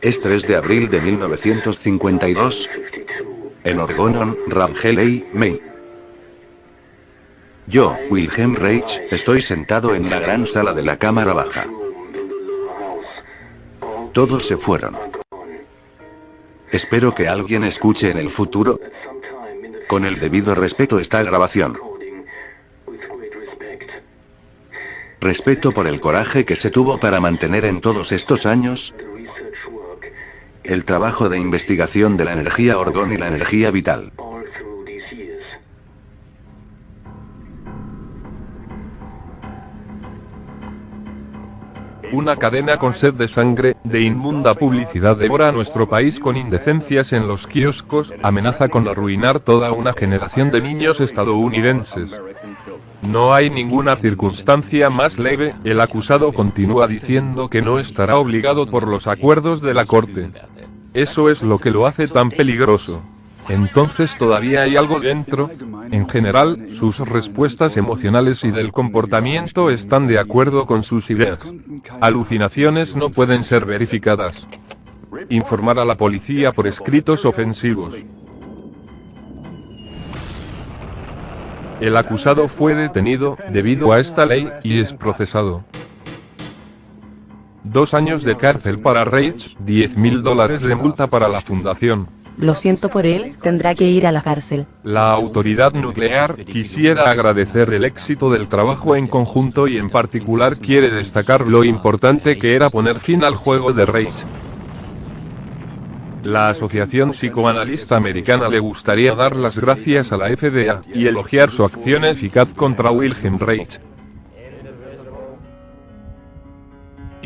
Es 3 de abril de 1952. En Orgonon, Ramgeley, Maine. Yo, Wilhelm Reich, estoy sentado en la gran sala de la cámara baja. Todos se fueron. Espero que alguien escuche en el futuro. Con el debido respeto esta grabación. Respeto por el coraje que se tuvo para mantener en todos estos años el trabajo de investigación de la energía orgón y la energía vital. Una cadena con sed de sangre, de inmunda publicidad devora a nuestro país con indecencias en los kioscos, amenaza con arruinar toda una generación de niños estadounidenses. No hay ninguna circunstancia más leve, el acusado continúa diciendo que no estará obligado por los acuerdos de la corte. Eso es lo que lo hace tan peligroso. Entonces todavía hay algo dentro. En general, sus respuestas emocionales y del comportamiento están de acuerdo con sus ideas. Alucinaciones no pueden ser verificadas. Informar a la policía por escritos ofensivos. El acusado fue detenido, debido a esta ley, y es procesado. 2 años de cárcel para Reich, $10.000 de multa para la fundación. Lo siento por él, tendrá que ir a la cárcel. La autoridad nuclear quisiera agradecer el éxito del trabajo en conjunto y en particular quiere destacar lo importante que era poner fin al juego de Reich. La Asociación Psicoanalista Americana le gustaría dar las gracias a la FDA y elogiar su acción eficaz contra Wilhelm Reich.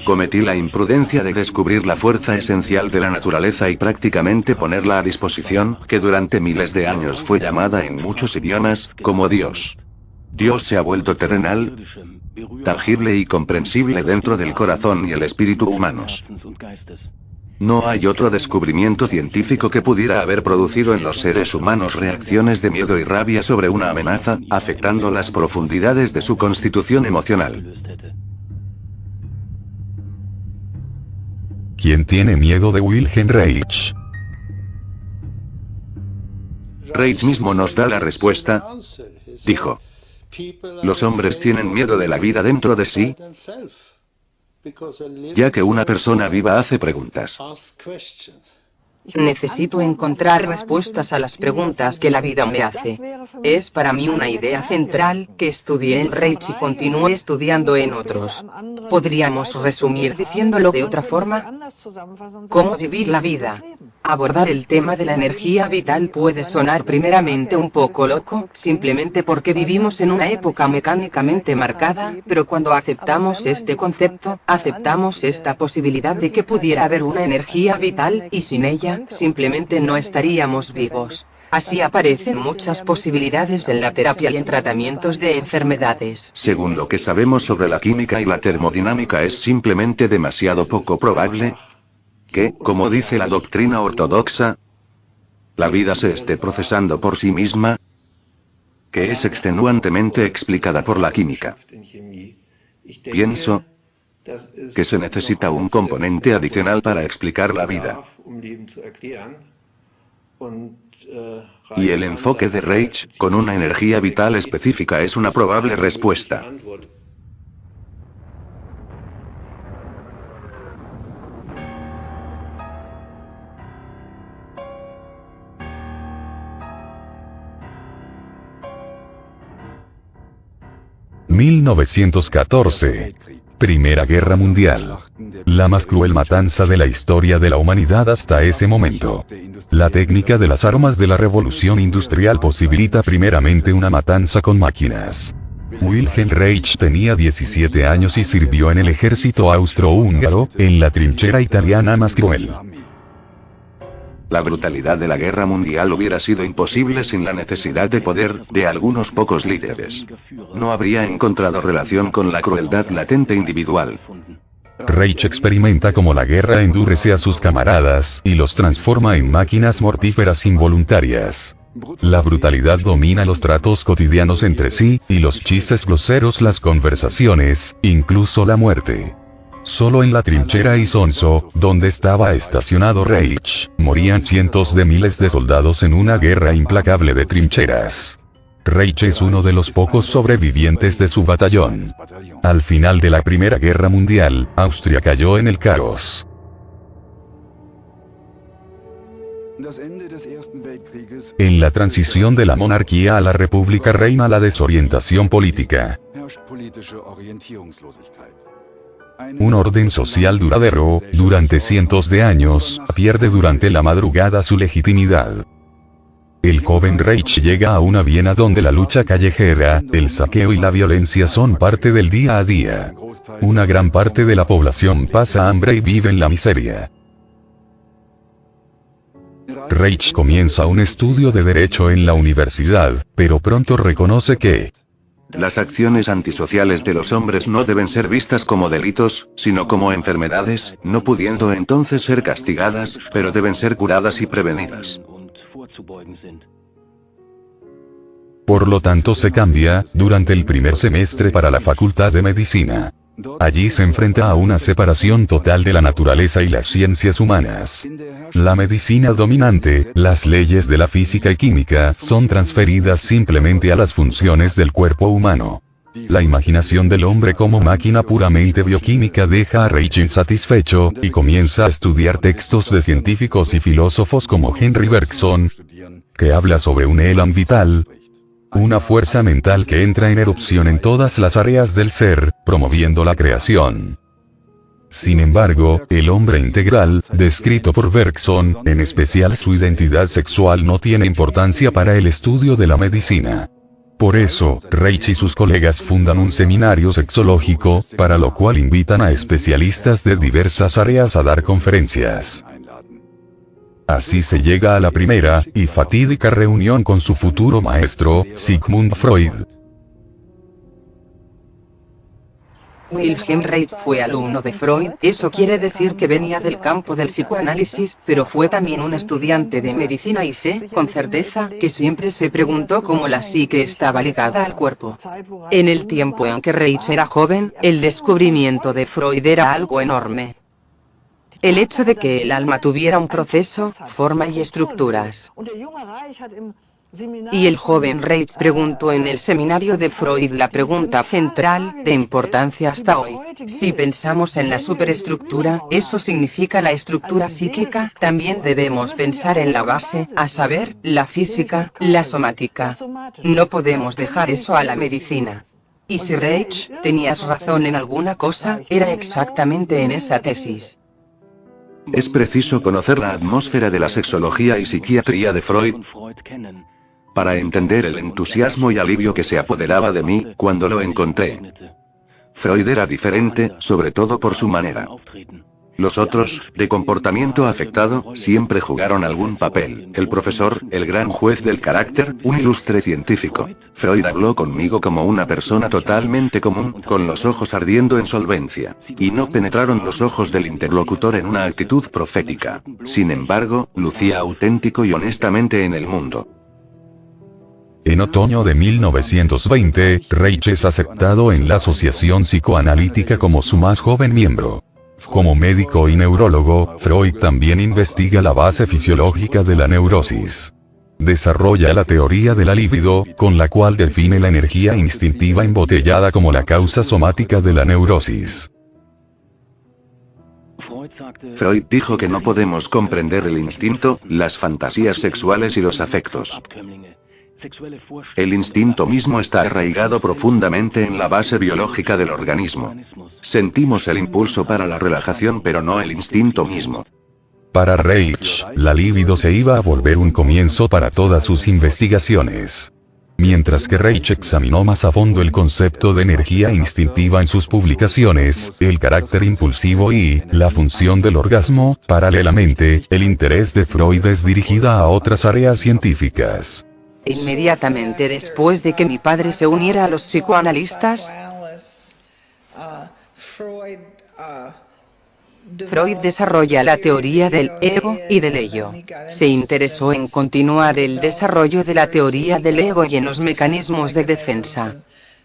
Cometí la imprudencia de descubrir la fuerza esencial de la naturaleza y prácticamente ponerla a disposición, que durante miles de años fue llamada en muchos idiomas, como Dios. Dios se ha vuelto terrenal, tangible y comprensible dentro del corazón y el espíritu humanos. No hay otro descubrimiento científico que pudiera haber producido en los seres humanos reacciones de miedo y rabia sobre una amenaza, afectando las profundidades de su constitución emocional. ¿Quién tiene miedo de Wilhelm Reich? Reich mismo nos da la respuesta. Dijo: los hombres tienen miedo de la vida dentro de sí, ya que una persona viva hace preguntas. Necesito encontrar respuestas a las preguntas que la vida me hace. Es para mí una idea central, que estudié en Reich y continúe estudiando en otros. Podríamos resumir diciéndolo de otra forma. ¿Cómo vivir la vida? Abordar el tema de la energía vital puede sonar primeramente un poco loco, simplemente porque vivimos en una época mecánicamente marcada, pero cuando aceptamos este concepto, aceptamos esta posibilidad de que pudiera haber una energía vital, y sin ella, simplemente no estaríamos vivos. Así aparecen muchas posibilidades en la terapia y en tratamientos de enfermedades. Según lo que sabemos sobre la química y la termodinámica, es simplemente demasiado poco probable que, como dice la doctrina ortodoxa, la vida se esté procesando por sí misma, que es extenuantemente explicada por la química. Pienso que se necesita un componente adicional para explicar la vida. Y el enfoque de Reich, con una energía vital específica, es una probable respuesta. (1914) Primera Guerra Mundial. La más cruel matanza de la historia de la humanidad hasta ese momento. La técnica de las armas de la revolución industrial posibilita primeramente una matanza con máquinas. Wilhelm Reich tenía 17 años y sirvió en el ejército austrohúngaro, en la trinchera italiana más cruel. La brutalidad de la guerra mundial hubiera sido imposible sin la necesidad de poder de algunos pocos líderes. No habría encontrado relación con la crueldad latente individual. Reich experimenta cómo la guerra endurece a sus camaradas y los transforma en máquinas mortíferas involuntarias. La brutalidad domina los tratos cotidianos entre sí, y los chistes groseros, las conversaciones, incluso la muerte. Solo en la trinchera Isonzo, donde estaba estacionado Reich, morían cientos de miles de soldados en una guerra implacable de trincheras. Reich es uno de los pocos sobrevivientes de su batallón. Al final de la Primera Guerra Mundial, Austria cayó en el caos. En la transición de la monarquía a la república reina la desorientación política. Un orden social duradero, durante cientos de años, pierde durante la madrugada su legitimidad. El joven Reich llega a una Viena donde la lucha callejera, el saqueo y la violencia son parte del día a día. Una gran parte de la población pasa hambre y vive en la miseria. Reich comienza un estudio de derecho en la universidad, pero pronto reconoce que las acciones antisociales de los hombres no deben ser vistas como delitos, sino como enfermedades, no pudiendo entonces ser castigadas, pero deben ser curadas y prevenidas. Por lo tanto se cambia, durante el primer semestre para la Facultad de Medicina. Allí se enfrenta a una separación total de la naturaleza y las ciencias humanas. La medicina dominante, las leyes de la física y química, son transferidas simplemente a las funciones del cuerpo humano. La imaginación del hombre como máquina puramente bioquímica deja a Reich insatisfecho, y comienza a estudiar textos de científicos y filósofos como Henry Bergson, que habla sobre un elan vital, una fuerza mental que entra en erupción en todas las áreas del ser, promoviendo la creación. Sin embargo, el hombre integral, descrito por Bergson, en especial su identidad sexual, no tiene importancia para el estudio de la medicina. Por eso, Reich y sus colegas fundan un seminario sexológico, para lo cual invitan a especialistas de diversas áreas a dar conferencias. Así se llega a la primera, y fatídica reunión con su futuro maestro, Sigmund Freud. Wilhelm Reich fue alumno de Freud, eso quiere decir que venía del campo del psicoanálisis, pero fue también un estudiante de medicina y sé, con certeza, que siempre se preguntó cómo la psique estaba ligada al cuerpo. En el tiempo en que Reich era joven, el descubrimiento de Freud era algo enorme. El hecho de que el alma tuviera un proceso, forma y estructuras. Y el joven Reich preguntó en el seminario de Freud la pregunta central, de importancia hasta hoy. Si pensamos en la superestructura, eso significa la estructura psíquica, también debemos pensar en la base, a saber, la física, la somática. No podemos dejar eso a la medicina. Y si Reich, tenías razón en alguna cosa, era exactamente en esa tesis. Es preciso conocer la atmósfera de la sexología y psiquiatría de Freud para entender el entusiasmo y alivio que se apoderaba de mí cuando lo encontré. Freud era diferente, sobre todo por su manera. Los otros, de comportamiento afectado, siempre jugaron algún papel. El profesor, el gran juez del carácter, un ilustre científico. Freud habló conmigo como una persona totalmente común, con los ojos ardiendo en solvencia. Y no penetraron los ojos del interlocutor en una actitud profética. Sin embargo, lucía auténtico y honestamente en el mundo. En otoño de 1920, Reich es aceptado en la Asociación Psicoanalítica como su más joven miembro. Como médico y neurólogo, Freud también investiga la base fisiológica de la neurosis. Desarrolla la teoría de la libido, con la cual define la energía instintiva embotellada como la causa somática de la neurosis. Freud dijo que no podemos comprender el instinto, las fantasías sexuales y los afectos. El instinto mismo está arraigado profundamente en la base biológica del organismo. Sentimos el impulso para la relajación pero no el instinto mismo. Para Reich, la libido se iba a volver un comienzo para todas sus investigaciones. Mientras que Reich examinó más a fondo el concepto de energía instintiva en sus publicaciones, el carácter impulsivo y la función del orgasmo, paralelamente, el interés de Freud es dirigida a otras áreas científicas. Inmediatamente después de que mi padre se uniera a los psicoanalistas, Freud desarrolla la teoría del ego y del ello. Se interesó en continuar el desarrollo de la teoría del ego y en los mecanismos de defensa.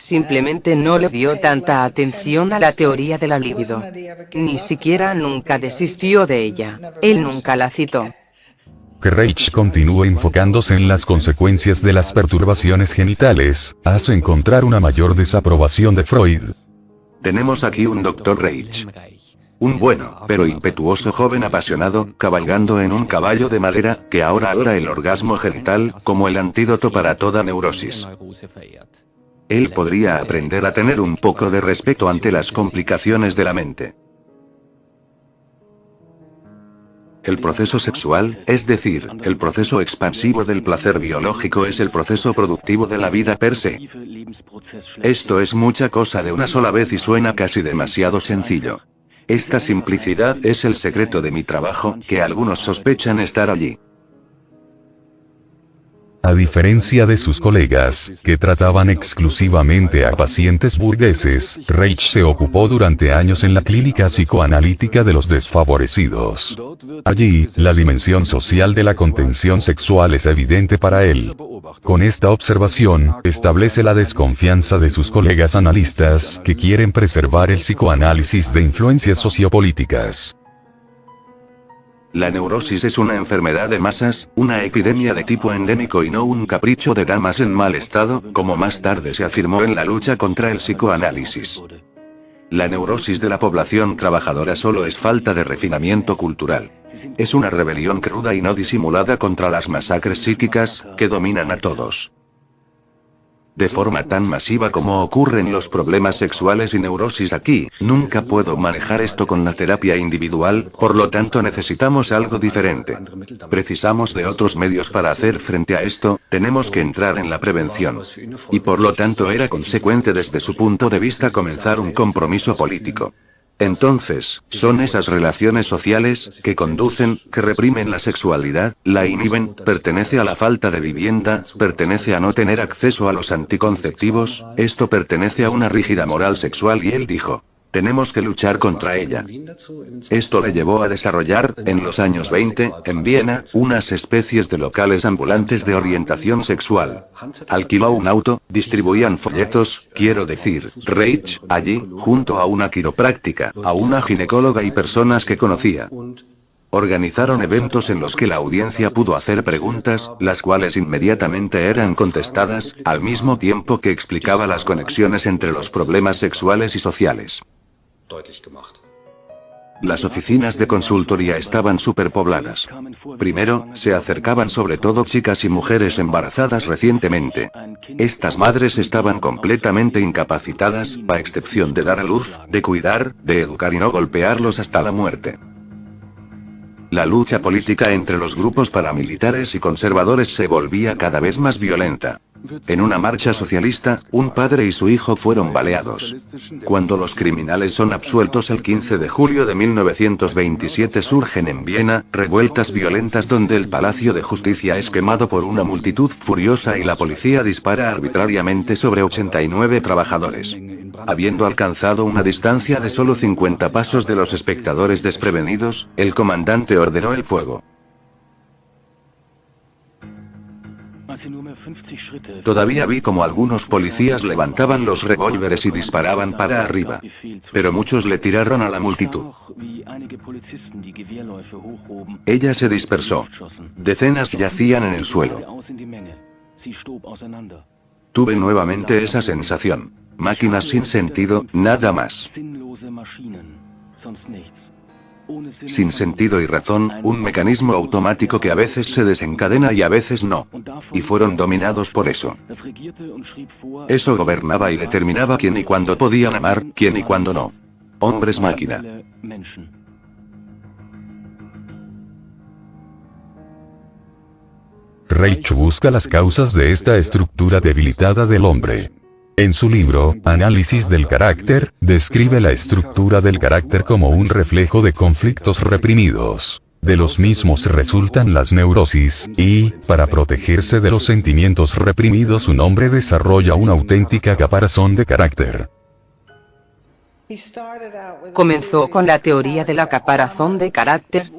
Simplemente no le dio tanta atención a la teoría de la libido. Ni siquiera nunca desistió de ella. Él nunca la citó. Que Reich continúe enfocándose en las consecuencias de las perturbaciones genitales, hace encontrar una mayor desaprobación de Freud. Tenemos aquí un Dr. Reich. Un bueno, pero impetuoso joven apasionado, cabalgando en un caballo de madera, que ahora adora el orgasmo genital, como el antídoto para toda neurosis. Él podría aprender a tener un poco de respeto ante las complicaciones de la mente. El proceso sexual, es decir, el proceso expansivo del placer biológico, es el proceso productivo de la vida per se. Esto es mucha cosa de una sola vez y suena casi demasiado sencillo. Esta simplicidad es el secreto de mi trabajo, que algunos sospechan estar allí. A diferencia de sus colegas, que trataban exclusivamente a pacientes burgueses, Reich se ocupó durante años en la clínica psicoanalítica de los desfavorecidos. Allí, la dimensión social de la contención sexual es evidente para él. Con esta observación, establece la desconfianza de sus colegas analistas, que quieren preservar el psicoanálisis de influencias sociopolíticas. La neurosis es una enfermedad de masas, una epidemia de tipo endémico y no un capricho de damas en mal estado, como más tarde se afirmó en la lucha contra el psicoanálisis. La neurosis de la población trabajadora solo es falta de refinamiento cultural. Es una rebelión cruda y no disimulada contra las masacres psíquicas, que dominan a todos. De forma tan masiva como ocurren los problemas sexuales y neurosis aquí, nunca puedo manejar esto con la terapia individual, por lo tanto necesitamos algo diferente. Precisamos de otros medios para hacer frente a esto, tenemos que entrar en la prevención. Y por lo tanto era consecuente desde su punto de vista comenzar un compromiso político. Entonces, son esas relaciones sociales, que conducen, que reprimen la sexualidad, la inhiben, pertenece a la falta de vivienda, pertenece a no tener acceso a los anticonceptivos, esto pertenece a una rígida moral sexual y él dijo, tenemos que luchar contra ella. Esto le llevó a desarrollar, en los años 20, en Viena, unas especies de locales ambulantes de orientación sexual. Alquiló un auto, distribuían folletos, quiero decir, Reich, allí, junto a una quiropráctica, a una ginecóloga y personas que conocía. Organizaron eventos en los que la audiencia pudo hacer preguntas, las cuales inmediatamente eran contestadas, al mismo tiempo que explicaba las conexiones entre los problemas sexuales y sociales. Las oficinas de consultoría estaban superpobladas. Primero, se acercaban sobre todo chicas y mujeres embarazadas recientemente. Estas madres estaban completamente incapacitadas, a excepción de dar a luz, de cuidar, de educar y no golpearlos hasta la muerte. La lucha política entre los grupos paramilitares y conservadores se volvía cada vez más violenta. En una marcha socialista, un padre y su hijo fueron baleados. Cuando los criminales son absueltos el 15 de julio de 1927 surgen en Viena, revueltas violentas donde el Palacio de Justicia es quemado por una multitud furiosa y la policía dispara arbitrariamente sobre 89 trabajadores. Habiendo alcanzado una distancia de solo 50 pasos de los espectadores desprevenidos, el comandante ordenó el fuego. Todavía vi como algunos policías levantaban los revólveres y disparaban para arriba. Pero muchos le tiraron a la multitud. Ella se dispersó. Decenas yacían en el suelo. Tuve nuevamente esa sensación. Máquinas sin sentido, nada más. Sin sentido y razón, un mecanismo automático que a veces se desencadena y a veces no. Y fueron dominados por eso. Eso gobernaba y determinaba quién y cuándo podían amar, quién y cuándo no. Hombres máquina. Reich busca las causas de esta estructura debilitada del hombre. En su libro, Análisis del carácter, describe la estructura del carácter como un reflejo de conflictos reprimidos. De los mismos resultan las neurosis, y, para protegerse de los sentimientos reprimidos, un hombre desarrolla una auténtica caparazón de carácter. Comenzó con la teoría de la caparazón de carácter,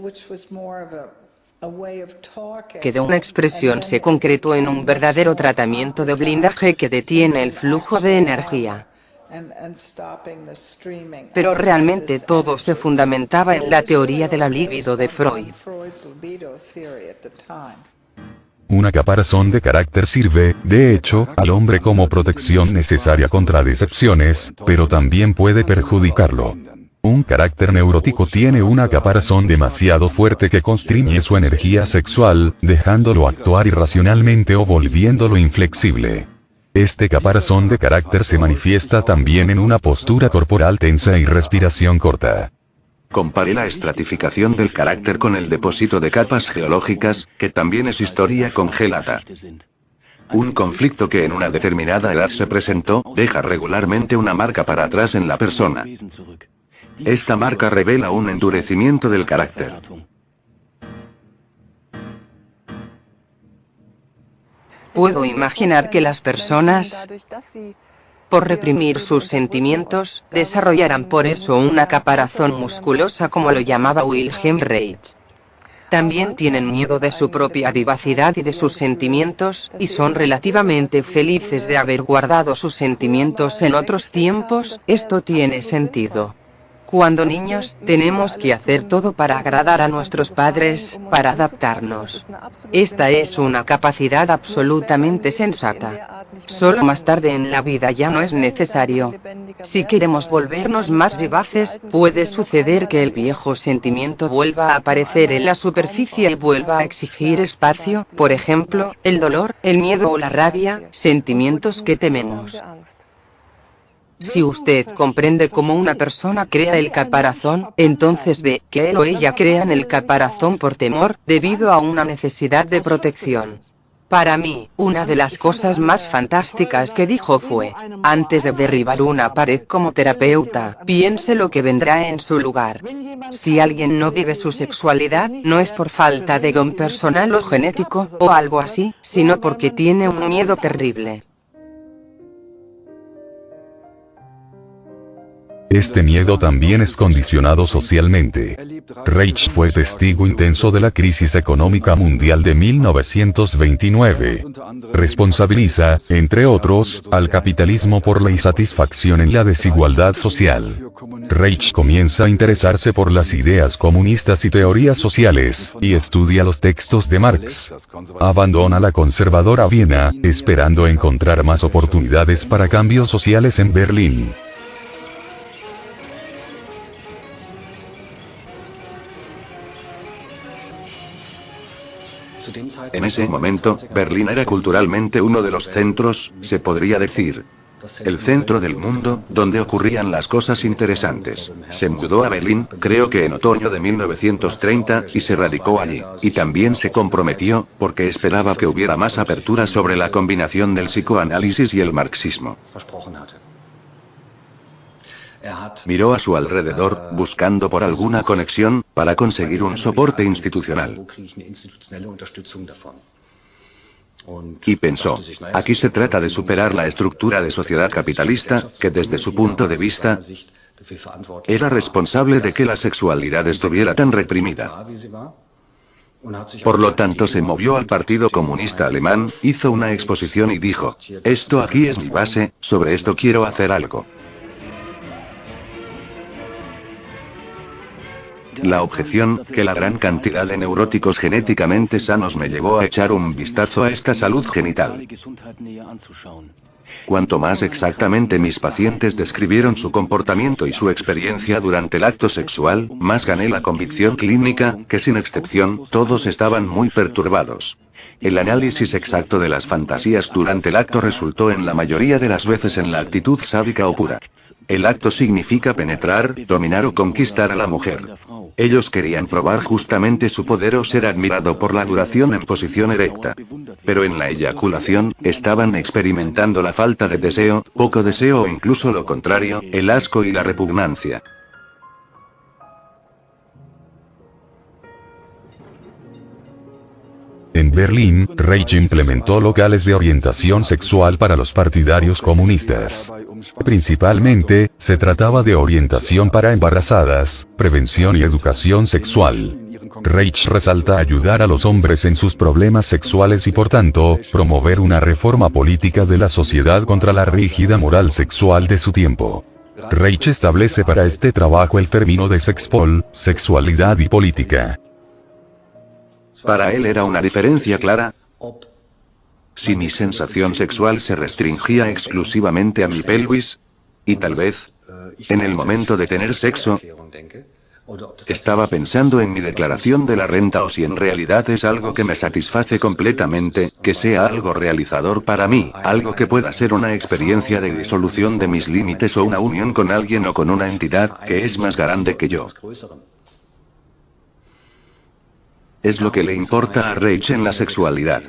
Que de una expresión se concretó en un verdadero tratamiento de blindaje que detiene el flujo de energía. Pero realmente todo se fundamentaba en la teoría de la libido de Freud. Una caparazón de carácter sirve, de hecho, al hombre como protección necesaria contra decepciones, pero también puede perjudicarlo. Un carácter neurótico tiene una caparazón demasiado fuerte que constriñe su energía sexual, dejándolo actuar irracionalmente o volviéndolo inflexible. Este caparazón de carácter se manifiesta también en una postura corporal tensa y respiración corta. Comparé la estratificación del carácter con el depósito de capas geológicas, que también es historia congelada. Un conflicto que en una determinada edad se presentó, deja regularmente una marca para atrás en la persona. Esta marca revela un endurecimiento del carácter. Puedo imaginar que las personas, por reprimir sus sentimientos, desarrollaran por eso una caparazón musculosa como lo llamaba Wilhelm Reich. También tienen miedo de su propia vivacidad y de sus sentimientos, y son relativamente felices de haber guardado sus sentimientos en otros tiempos. Esto tiene sentido. Cuando niños, tenemos que hacer todo para agradar a nuestros padres, para adaptarnos. Esta es una capacidad absolutamente sensata. Solo más tarde en la vida ya no es necesario. Si queremos volvernos más vivaces, puede suceder que el viejo sentimiento vuelva a aparecer en la superficie y vuelva a exigir espacio, por ejemplo, el dolor, el miedo o la rabia, sentimientos que tememos. Si usted comprende cómo una persona crea el caparazón, entonces ve que él o ella crean el caparazón por temor, debido a una necesidad de protección. Para mí, una de las cosas más fantásticas que dijo fue, antes de derribar una pared como terapeuta, piense lo que vendrá en su lugar. Si alguien no vive su sexualidad, no es por falta de don personal o genético, o algo así, sino porque tiene un miedo terrible. Este miedo también es condicionado socialmente. Reich fue testigo intenso de la crisis económica mundial de 1929. Responsabiliza, entre otros, al capitalismo por la insatisfacción en la desigualdad social. Reich comienza a interesarse por las ideas comunistas y teorías sociales, y estudia los textos de Marx. Abandona la conservadora Viena, esperando encontrar más oportunidades para cambios sociales en Berlín. En ese momento, Berlín era culturalmente uno de los centros, se podría decir, el centro del mundo, donde ocurrían las cosas interesantes. Se mudó a Berlín, creo que en otoño de 1930, y se radicó allí. Y también se comprometió, porque esperaba que hubiera más apertura sobre la combinación del psicoanálisis y el marxismo. Miró a su alrededor, buscando por alguna conexión, para conseguir un soporte institucional. Y pensó, aquí se trata de superar la estructura de sociedad capitalista, que desde su punto de vista, era responsable de que la sexualidad estuviera tan reprimida. Por lo tanto se movió al Partido Comunista Alemán, hizo una exposición y dijo, esto aquí es mi base, sobre esto quiero hacer algo. La objeción, que la gran cantidad de neuróticos genéticamente sanos me llevó a echar un vistazo a esta salud genital. Cuanto más exactamente mis pacientes describieron su comportamiento y su experiencia durante el acto sexual, más gané la convicción clínica, que sin excepción, todos estaban muy perturbados. El análisis exacto de las fantasías durante el acto resultó en la mayoría de las veces en la actitud sádica o pura. El acto significa penetrar, dominar o conquistar a la mujer. Ellos querían probar justamente su poder o ser admirado por la duración en posición erecta. Pero en la eyaculación, estaban experimentando la falta de deseo, poco deseo o incluso lo contrario, el asco y la repugnancia. En Berlín, Reich implementó locales de orientación sexual para los partidarios comunistas. Principalmente, se trataba de orientación para embarazadas, prevención y educación sexual. Reich resalta ayudar a los hombres en sus problemas sexuales y por tanto, promover una reforma política de la sociedad contra la rígida moral sexual de su tiempo. Reich establece para este trabajo el término de sexpol, sexualidad y política. Para él era una diferencia clara. Si mi sensación sexual se restringía exclusivamente a mi pelvis, y tal vez, en el momento de tener sexo, estaba pensando en mi declaración de la renta o si en realidad es algo que me satisface completamente, que sea algo realizador para mí, algo que pueda ser una experiencia de disolución de mis límites o una unión con alguien o con una entidad que es más grande que yo. Es lo que le importa a Reich en la sexualidad.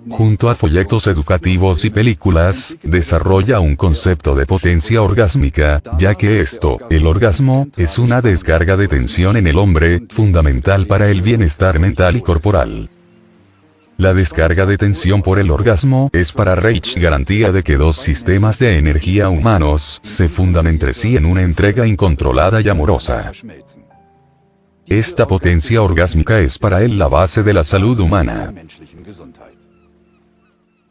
Junto a folletos educativos y películas, desarrolla un concepto de potencia orgásmica, ya que esto, el orgasmo, es una descarga de tensión en el hombre, fundamental para el bienestar mental y corporal. La descarga de tensión por el orgasmo es para Reich garantía de que dos sistemas de energía humanos se fundan entre sí en una entrega incontrolada y amorosa. Esta potencia orgásmica es para él la base de la salud humana.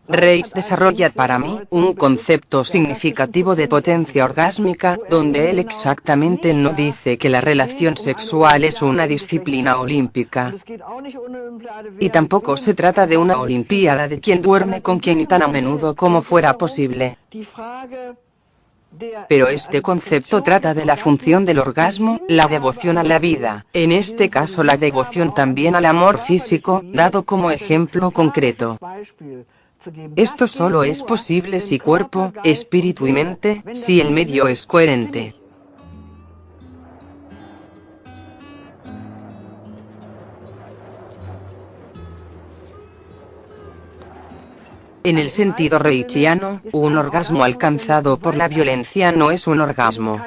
Reich desarrolla para mí un concepto significativo de potencia orgásmica, donde él exactamente no dice que la relación sexual es una disciplina olímpica. Y tampoco se trata de una olimpiada de quién duerme con quién y tan a menudo como fuera posible. Pero este concepto trata de la función del orgasmo, la devoción a la vida, en este caso la devoción también al amor físico, dado como ejemplo concreto. Esto solo es posible si cuerpo, espíritu y mente, si el medio es coherente. En el sentido reichiano, un orgasmo alcanzado por la violencia no es un orgasmo.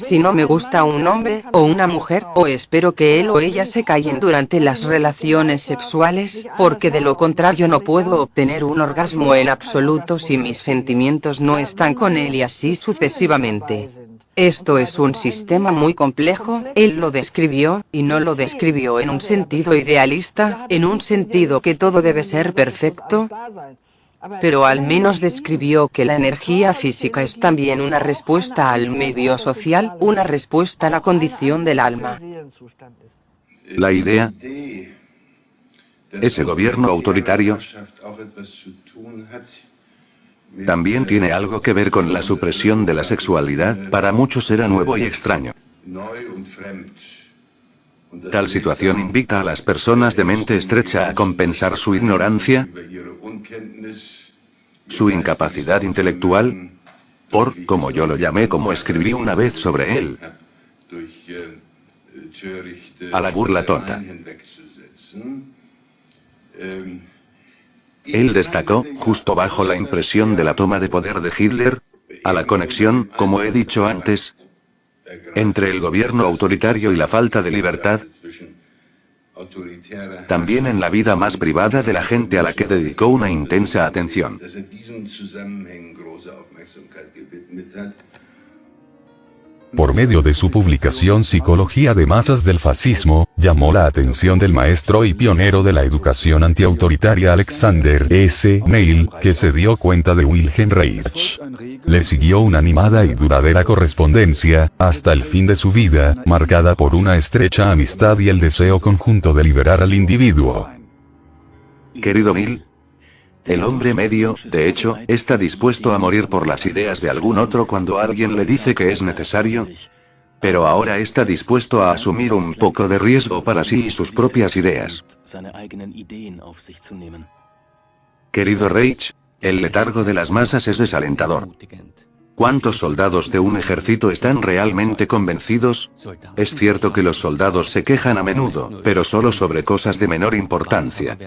Si no me gusta un hombre, o una mujer, o espero que él o ella se callen durante las relaciones sexuales, porque de lo contrario no puedo obtener un orgasmo en absoluto si mis sentimientos no están con él y así sucesivamente. Esto es un sistema muy complejo, él lo describió, y no lo describió en un sentido idealista, en un sentido que todo debe ser perfecto, pero al menos describió que la energía física es también una respuesta al medio social, una respuesta a la condición del alma. La idea, ese gobierno autoritario, también tiene algo que ver con la supresión de la sexualidad, para muchos era nuevo y extraño. Tal situación invita a las personas de mente estrecha a compensar su ignorancia, su incapacidad intelectual, por, como yo lo llamé como escribí una vez sobre él, a la burla tonta. Él destacó, justo bajo la impresión de la toma de poder de Hitler, a la conexión, como he dicho antes, entre el gobierno autoritario y la falta de libertad, también en la vida más privada de la gente a la que dedicó una intensa atención. Por medio de su publicación Psicología de masas del fascismo, llamó la atención del maestro y pionero de la educación antiautoritaria Alexander S. Neil, que se dio cuenta de Wilhelm Reich. Le siguió una animada y duradera correspondencia, hasta el fin de su vida, marcada por una estrecha amistad y el deseo conjunto de liberar al individuo. Querido Neil, el hombre medio, de hecho, está dispuesto a morir por las ideas de algún otro cuando alguien le dice que es necesario, pero ahora está dispuesto a asumir un poco de riesgo para sí y sus propias ideas. Querido Reich, el letargo de las masas es desalentador. ¿Cuántos soldados de un ejército están realmente convencidos? Es cierto que los soldados se quejan a menudo, pero solo sobre cosas de menor importancia.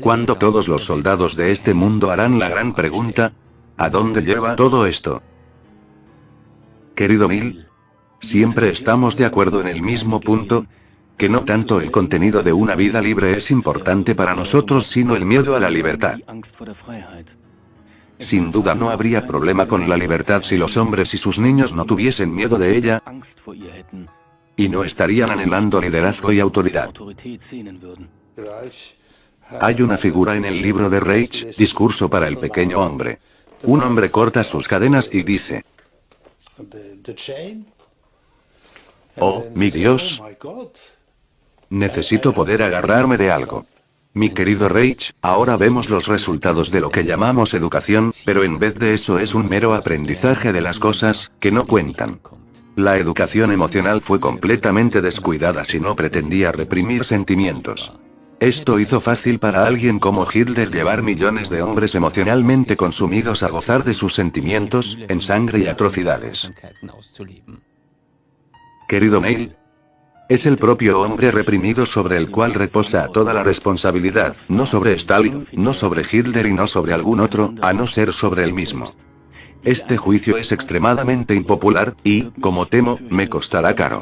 ¿Cuándo todos los soldados de este mundo harán la gran pregunta? ¿A dónde lleva todo esto? Querido Neil, siempre estamos de acuerdo en el mismo punto, que no tanto el contenido de una vida libre es importante para nosotros sino el miedo a la libertad. Sin duda no habría problema con la libertad si los hombres y sus niños no tuviesen miedo de ella, y no estarían anhelando liderazgo y autoridad. Hay una figura en el libro de Reich, Discurso para el pequeño hombre. Un hombre corta sus cadenas y dice: «Oh, mi Dios, necesito poder agarrarme de algo». Mi querido Reich, ahora vemos los resultados de lo que llamamos educación, pero en vez de eso es un mero aprendizaje de las cosas, que no cuentan. La educación emocional fue completamente descuidada si no pretendía reprimir sentimientos. Esto hizo fácil para alguien como Hitler llevar millones de hombres emocionalmente consumidos a gozar de sus sentimientos, en sangre y atrocidades. Querido Neil, es el propio hombre reprimido sobre el cual reposa toda la responsabilidad, no sobre Stalin, no sobre Hitler y no sobre algún otro, a no ser sobre él mismo. Este juicio es extremadamente impopular, y, como temo, me costará caro.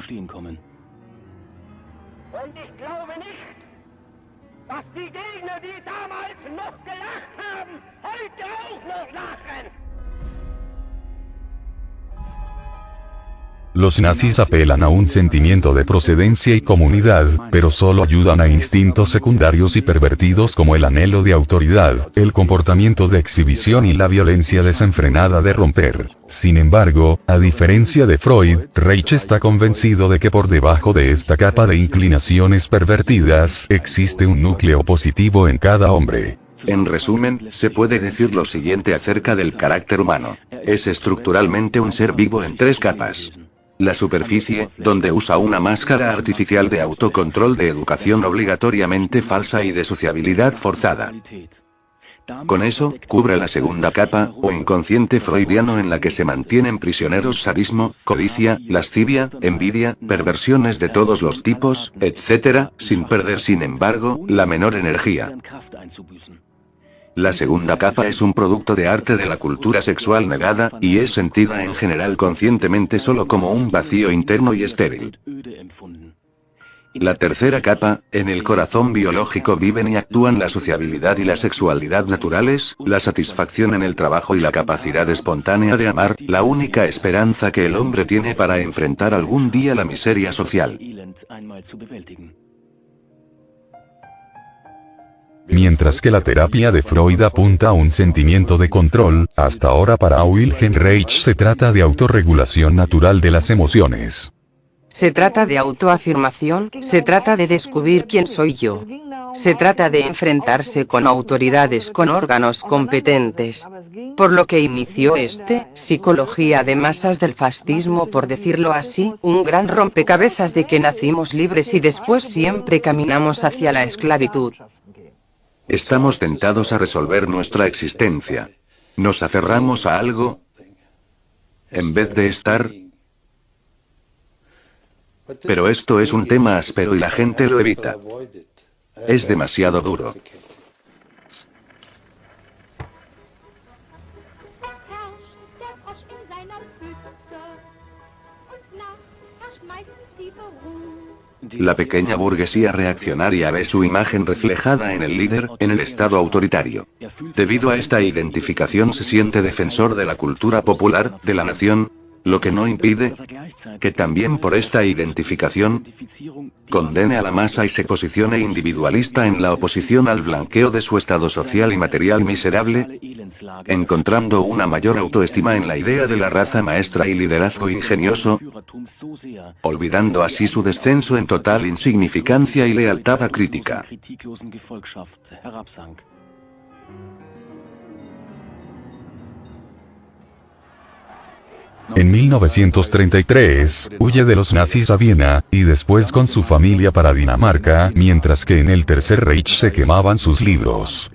Los nazis apelan a un sentimiento de procedencia y comunidad, pero solo ayudan a instintos secundarios y pervertidos como el anhelo de autoridad, el comportamiento de exhibición y la violencia desenfrenada de romper. Sin embargo, a diferencia de Freud, Reich está convencido de que por debajo de esta capa de inclinaciones pervertidas, existe un núcleo positivo en cada hombre. En resumen, se puede decir lo siguiente acerca del carácter humano. Es estructuralmente un ser vivo en tres capas. La superficie, donde usa una máscara artificial de autocontrol de educación obligatoriamente falsa y de sociabilidad forzada. Con eso, cubre la segunda capa, o inconsciente freudiano en la que se mantienen prisioneros sadismo, codicia, lascivia, envidia, perversiones de todos los tipos, etc., sin perder sin embargo, la menor energía. La segunda capa es un producto de arte de la cultura sexual negada, y es sentida en general conscientemente solo como un vacío interno y estéril. La tercera capa, en el corazón biológico viven y actúan la sociabilidad y la sexualidad naturales, la satisfacción en el trabajo y la capacidad espontánea de amar, la única esperanza que el hombre tiene para enfrentar algún día la miseria social. Mientras que la terapia de Freud apunta a un sentimiento de control, hasta ahora para Wilhelm Reich se trata de autorregulación natural de las emociones. Se trata de autoafirmación, se trata de descubrir quién soy yo. Se trata de enfrentarse con autoridades, con órganos competentes. Por lo que inició psicología de masas del fascismo, por decirlo así, un gran rompecabezas de que nacimos libres y después siempre caminamos hacia la esclavitud. Estamos tentados a resolver nuestra existencia. Nos aferramos a algo, en vez de estar. Pero esto es un tema áspero y la gente lo evita. Es demasiado duro. La pequeña burguesía reaccionaria ve su imagen reflejada en el líder, en el Estado autoritario. Debido a esta identificación se siente defensor de la cultura popular, de la nación, lo que no impide que también por esta identificación condene a la masa y se posicione individualista en la oposición al blanqueo de su estado social y material miserable, encontrando una mayor autoestima en la idea de la raza maestra y liderazgo ingenioso, olvidando así su descenso en total insignificancia y lealtad acrítica. En 1933, huye de los nazis a Viena, y después con su familia para Dinamarca, mientras que en el Tercer Reich se quemaban sus libros.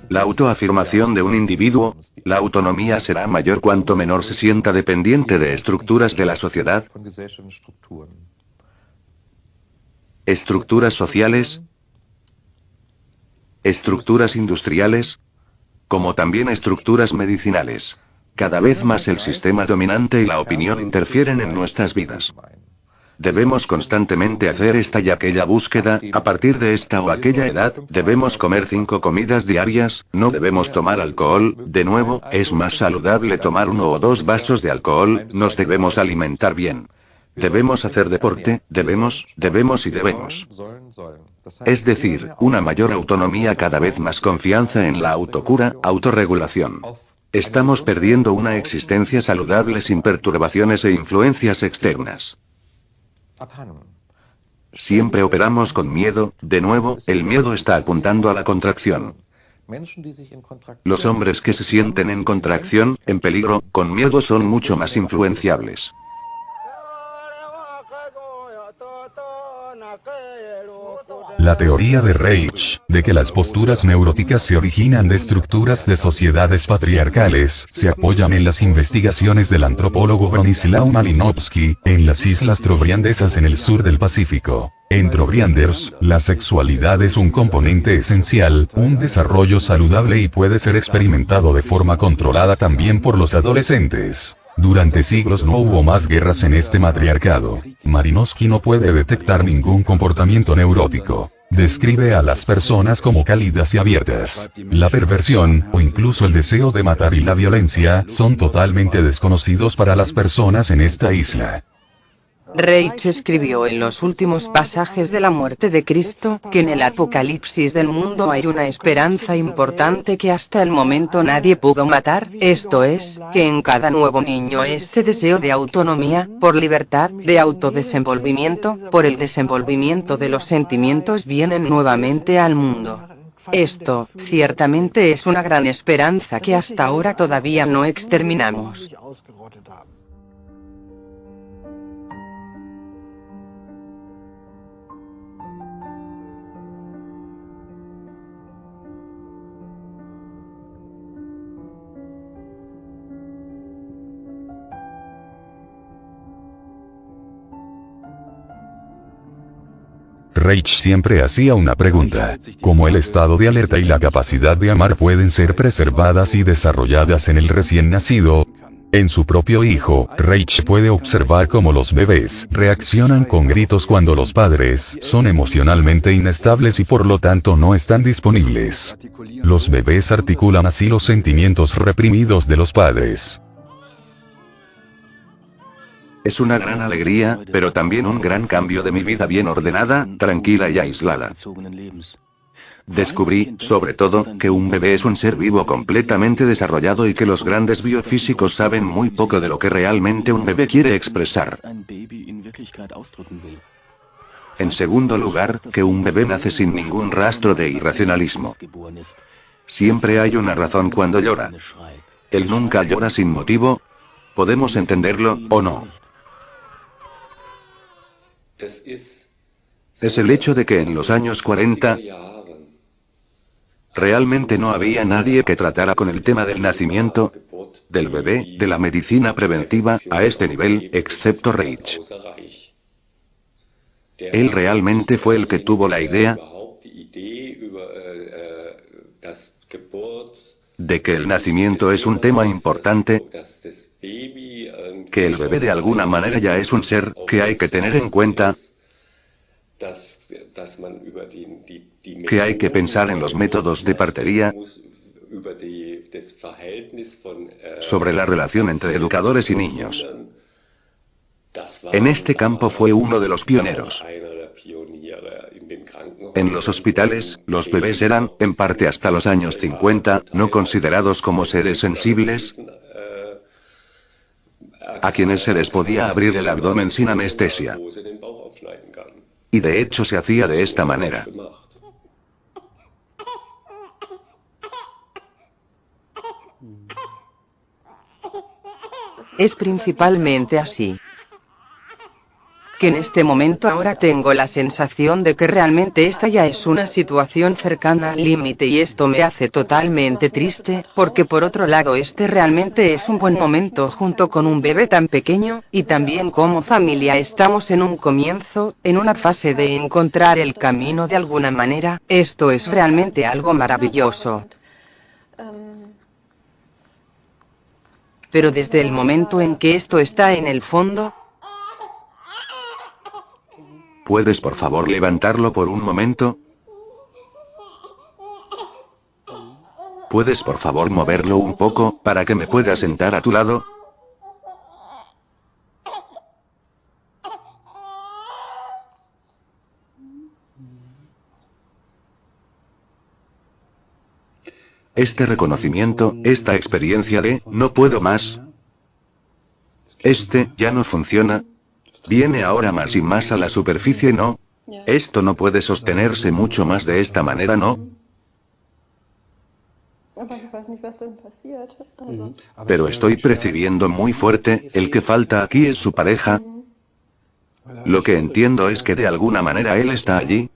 La autoafirmación de un individuo, la autonomía será mayor cuanto menor se sienta dependiente de estructuras de la sociedad, estructuras sociales, estructuras industriales, como también estructuras medicinales. Cada vez más el sistema dominante y la opinión interfieren en nuestras vidas. Debemos constantemente hacer esta y aquella búsqueda, a partir de esta o aquella edad, debemos comer 5 comidas diarias, no debemos tomar alcohol, de nuevo, es más saludable tomar 1 o 2 vasos de alcohol, nos debemos alimentar bien. Debemos hacer deporte, debemos. Es decir, una mayor autonomía, cada vez más confianza en la autocura, autorregulación. Estamos perdiendo una existencia saludable sin perturbaciones e influencias externas. Siempre operamos con miedo, de nuevo, el miedo está apuntando a la contracción. Los hombres que se sienten en contracción, en peligro, con miedo son mucho más influenciables. La teoría de Reich, de que las posturas neuróticas se originan de estructuras de sociedades patriarcales, se apoyan en las investigaciones del antropólogo Bronislaw Malinowski, en las islas Trobriandesas en el sur del Pacífico. En Trobrianders, la sexualidad es un componente esencial, un desarrollo saludable y puede ser experimentado de forma controlada también por los adolescentes. Durante siglos no hubo más guerras en este matriarcado. Malinowski no puede detectar ningún comportamiento neurótico. Describe a las personas como cálidas y abiertas. La perversión, o incluso el deseo de matar y la violencia, son totalmente desconocidos para las personas en esta isla. Reich escribió en los últimos pasajes de la muerte de Cristo, que en el apocalipsis del mundo hay una esperanza importante que hasta el momento nadie pudo matar, esto es, que en cada nuevo niño este deseo de autonomía, por libertad, de autodesenvolvimiento, por el desenvolvimiento de los sentimientos vienen nuevamente al mundo. Esto, ciertamente es una gran esperanza que hasta ahora todavía no exterminamos. Reich siempre hacía una pregunta: ¿cómo el estado de alerta y la capacidad de amar pueden ser preservadas y desarrolladas en el recién nacido? En su propio hijo, Reich puede observar cómo los bebés reaccionan con gritos cuando los padres son emocionalmente inestables y por lo tanto no están disponibles. Los bebés articulan así los sentimientos reprimidos de los padres. Es una gran alegría, pero también un gran cambio de mi vida bien ordenada, tranquila y aislada. Descubrí, sobre todo, que un bebé es un ser vivo completamente desarrollado y que los grandes biofísicos saben muy poco de lo que realmente un bebé quiere expresar. En segundo lugar, que un bebé nace sin ningún rastro de irracionalismo. Siempre hay una razón cuando llora. Él nunca llora sin motivo. ¿Podemos entenderlo, o no? Es el hecho de que en los años 40, realmente no había nadie que tratara con el tema del nacimiento, del bebé, de la medicina preventiva, a este nivel, excepto Reich. Él realmente fue el que tuvo la idea de que el nacimiento es un tema importante, que el bebé de alguna manera ya es un ser que hay que tener en cuenta, que hay que pensar en los métodos de partería, sobre la relación entre educadores y niños. En este campo fue uno de los pioneros. En los hospitales, los bebés eran, en parte hasta los años 50, no considerados como seres sensibles, a quienes se les podía abrir el abdomen sin anestesia. Y de hecho se hacía de esta manera. Es principalmente así. Que en este momento ahora tengo la sensación de que realmente esta ya es una situación cercana al límite y esto me hace totalmente triste, porque por otro lado este realmente es un buen momento junto con un bebé tan pequeño, y también como familia estamos en un comienzo, en una fase de encontrar el camino de alguna manera, esto es realmente algo maravilloso. Pero desde el momento en que esto está en el fondo, ¿Puedes por favor levantarlo por un momento? ¿Puedes por favor moverlo un poco, para que me pueda sentar a tu lado? Este reconocimiento, esta experiencia de, no puedo más. Ya no funciona. Viene ahora más y más a la superficie, ¿no? Esto no puede sostenerse mucho más de esta manera, ¿no? Pero estoy percibiendo muy fuerte, el que falta aquí es su pareja. Lo que entiendo es que de alguna manera él está allí.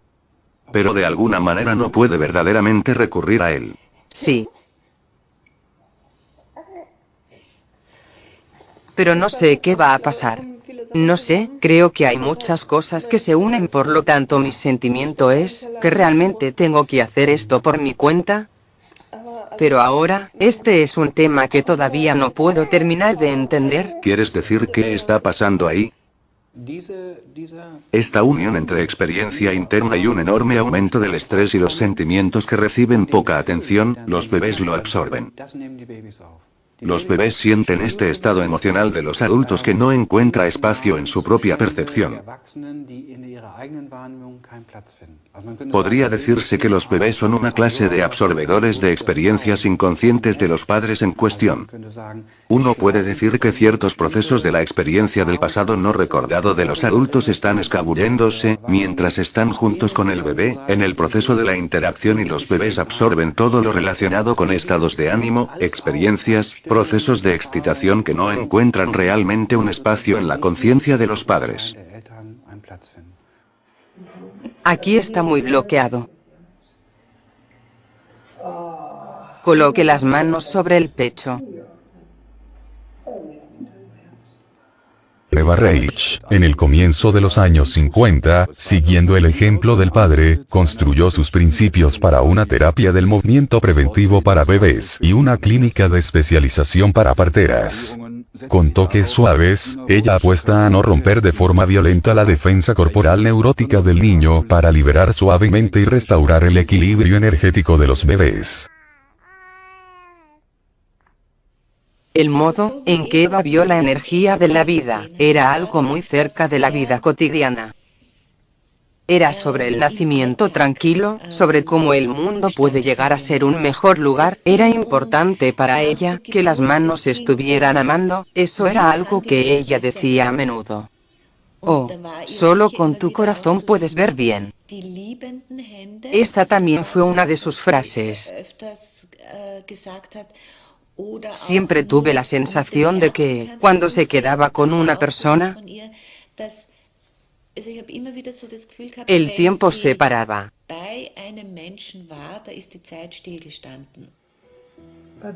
Pero de alguna manera no puede verdaderamente recurrir a él. Sí. Pero no sé qué va a pasar. No sé, creo que hay muchas cosas que se unen, por lo tanto mi sentimiento es, que realmente tengo que hacer esto por mi cuenta. Pero ahora, este es un tema que todavía no puedo terminar de entender. ¿Quieres decir qué está pasando ahí? Esta unión entre experiencia interna y un enorme aumento del estrés y los sentimientos que reciben poca atención, los bebés lo absorben. Los bebés sienten este estado emocional de los adultos que no encuentra espacio en su propia percepción. Podría decirse que los bebés son una clase de absorbedores de experiencias inconscientes de los padres en cuestión. Uno puede decir que ciertos procesos de la experiencia del pasado no recordado de los adultos están escabulléndose, mientras están juntos con el bebé, en el proceso de la interacción, y los bebés absorben todo lo relacionado con estados de ánimo, experiencias, procesos de excitación que no encuentran realmente un espacio en la conciencia de los padres. Aquí está muy bloqueado. Coloque las manos sobre el pecho. Eva Reich, en el comienzo de los años 50, siguiendo el ejemplo del padre, construyó sus principios para una terapia del movimiento preventivo para bebés y una clínica de especialización para parteras. Con toques suaves, ella apuesta a no romper de forma violenta la defensa corporal neurótica del niño para liberar suavemente y restaurar el equilibrio energético de los bebés. El modo en que Eva vio la energía de la vida era algo muy cerca de la vida cotidiana. Era sobre el nacimiento tranquilo, sobre cómo el mundo puede llegar a ser un mejor lugar. Era importante para ella que las manos estuvieran amando, eso era algo que ella decía a menudo. Oh, solo con tu corazón puedes ver bien. Esta también fue una de sus frases. Siempre tuve la sensación de que, cuando se quedaba con una persona, el tiempo se paraba.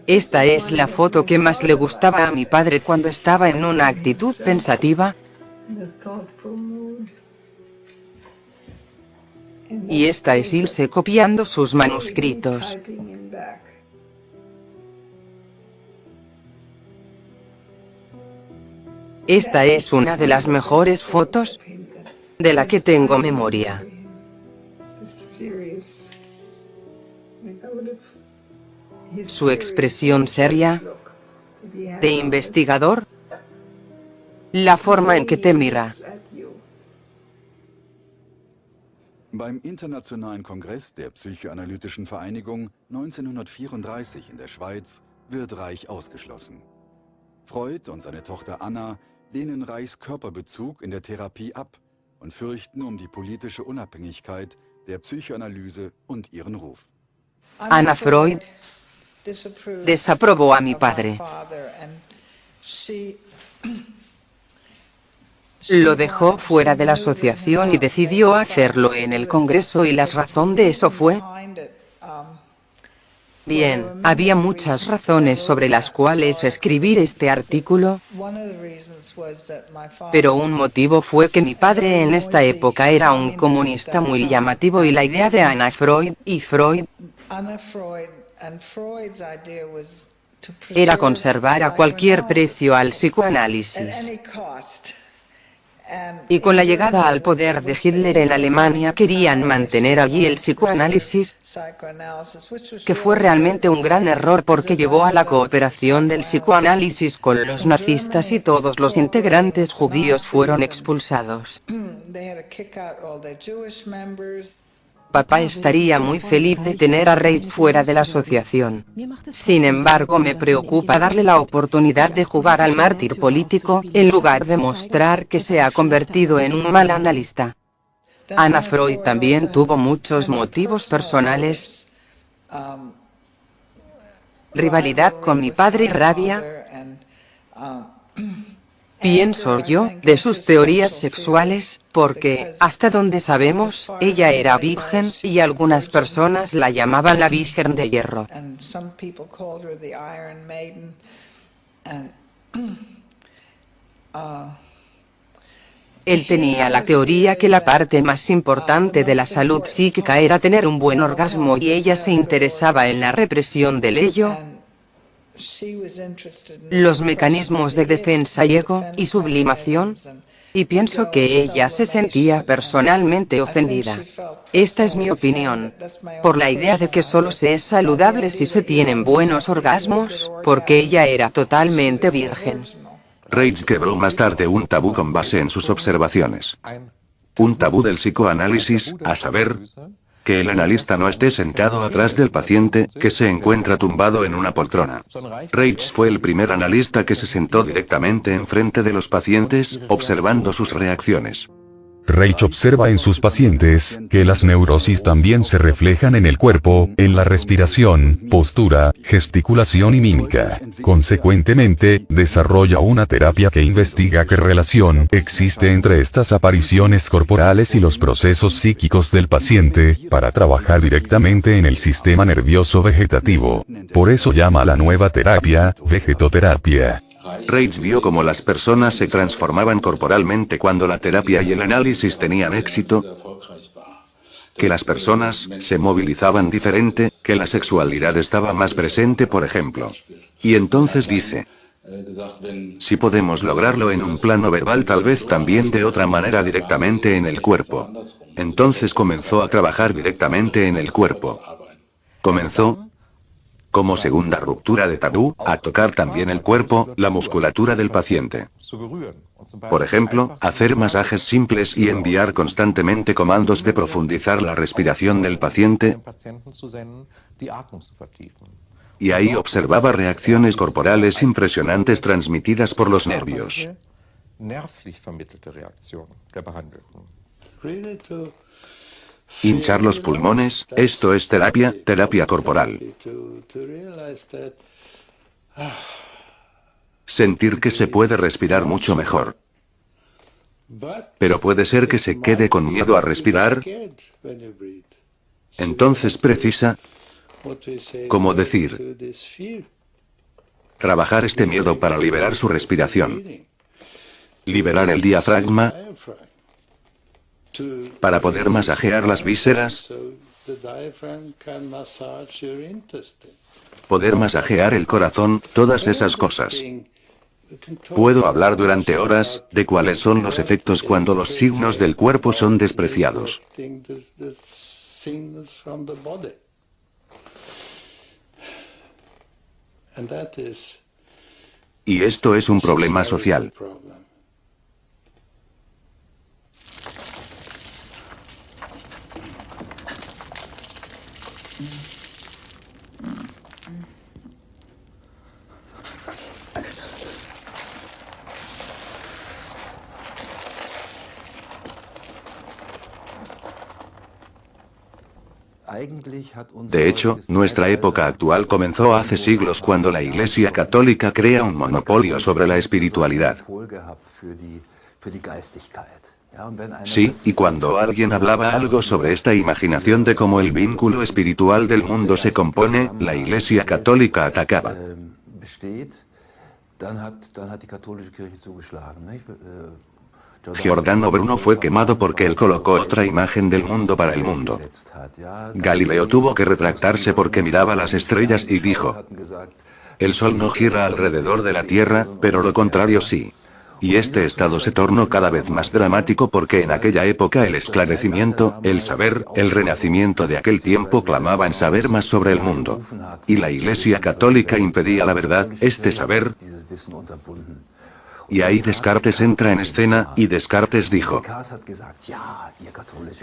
Esta es la foto que más le gustaba a mi padre cuando estaba en una actitud pensativa. Y esta es Ilse copiando sus manuscritos. Esta es una de las mejores fotos de la que tengo memoria. Su expresión seria, de investigador, la forma en que te mira. Beim Internationalen Kongress der Psychoanalytischen Vereinigung 1934 in der Schweiz wird Reich ausgeschlossen. Freud und seine Tochter Anna lehnen Reichs Körperbezug in der Therapie ab und fürchten die politische Unabhängigkeit der Psychoanalyse und ihren Ruf. Anna Freud desaprobó a mi padre. Lo dejó fuera de la asociación y decidió hacerlo en el Congreso, y la razón de eso fue... Bien, había muchas razones sobre las cuales escribir este artículo, pero un motivo fue que mi padre en esta época era un comunista muy llamativo, y la idea de Anna Freud y Freud era conservar a cualquier precio al psicoanálisis. Y con la llegada al poder de Hitler en Alemania querían mantener allí el psicoanálisis, que fue realmente un gran error porque llevó a la cooperación del psicoanálisis con los nazistas y todos los integrantes judíos fueron expulsados. Papá estaría muy feliz de tener a Reich fuera de la asociación. Sin embargo, me preocupa darle la oportunidad de jugar al mártir político, en lugar de mostrar que se ha convertido en un mal analista. Anna Freud también tuvo muchos motivos personales, rivalidad con mi padre y rabia, pienso yo, de sus teorías sexuales, porque, hasta donde sabemos, ella era virgen, y algunas personas la llamaban la Virgen de Hierro. Él tenía la teoría que la parte más importante de la salud psíquica era tener un buen orgasmo y ella se interesaba en la represión del ello, los mecanismos de defensa y ego, y sublimación, y pienso que ella se sentía personalmente ofendida. Esta es mi opinión, por la idea de que solo se es saludable si se tienen buenos orgasmos, porque ella era totalmente virgen. Reich quebró más tarde un tabú con base en sus observaciones. Un tabú del psicoanálisis, a saber, que el analista no esté sentado atrás del paciente, que se encuentra tumbado en una poltrona. Reich fue el primer analista que se sentó directamente enfrente de los pacientes, observando sus reacciones. Reich observa en sus pacientes que las neurosis también se reflejan en el cuerpo, en la respiración, postura, gesticulación y mímica. Consecuentemente, desarrolla una terapia que investiga qué relación existe entre estas apariciones corporales y los procesos psíquicos del paciente, para trabajar directamente en el sistema nervioso vegetativo. Por eso llama a la nueva terapia, vegetoterapia. Reich vio cómo las personas se transformaban corporalmente cuando la terapia y el análisis tenían éxito, que las personas se movilizaban diferente, que la sexualidad estaba más presente, por ejemplo. Y entonces dice, si podemos lograrlo en un plano verbal, tal vez también de otra manera directamente en el cuerpo. Entonces comenzó a trabajar directamente en el cuerpo. Comenzó, como segunda ruptura de tabú, a tocar también el cuerpo, la musculatura del paciente. Por ejemplo, hacer masajes simples y enviar constantemente comandos de profundizar la respiración del paciente. Y ahí observaba reacciones corporales impresionantes transmitidas por los nervios. Hinchar los pulmones, esto es terapia corporal. Sentir que se puede respirar mucho mejor. Pero puede ser que se quede con miedo a respirar. Entonces precisa, como decir, trabajar este miedo para liberar su respiración. Liberar el diafragma, para poder masajear las vísceras, poder masajear el corazón, todas esas cosas. Puedo hablar durante horas de cuáles son los efectos cuando los signos del cuerpo son despreciados. Y esto es un problema social. De hecho, nuestra época actual comenzó hace siglos cuando la Iglesia Católica crea un monopolio sobre la espiritualidad. Sí, y cuando alguien hablaba algo sobre esta imaginación de cómo el vínculo espiritual del mundo se compone, la Iglesia Católica atacaba. Giordano Bruno fue quemado porque él colocó otra imagen del mundo para el mundo. Galileo tuvo que retractarse porque miraba las estrellas y dijo, el sol no gira alrededor de la Tierra, pero lo contrario sí. Y este estado se tornó cada vez más dramático porque en aquella época el esclarecimiento, el saber, el renacimiento de aquel tiempo clamaban saber más sobre el mundo. Y la Iglesia Católica impedía la verdad, este saber. Y ahí Descartes entra en escena, y Descartes dijo: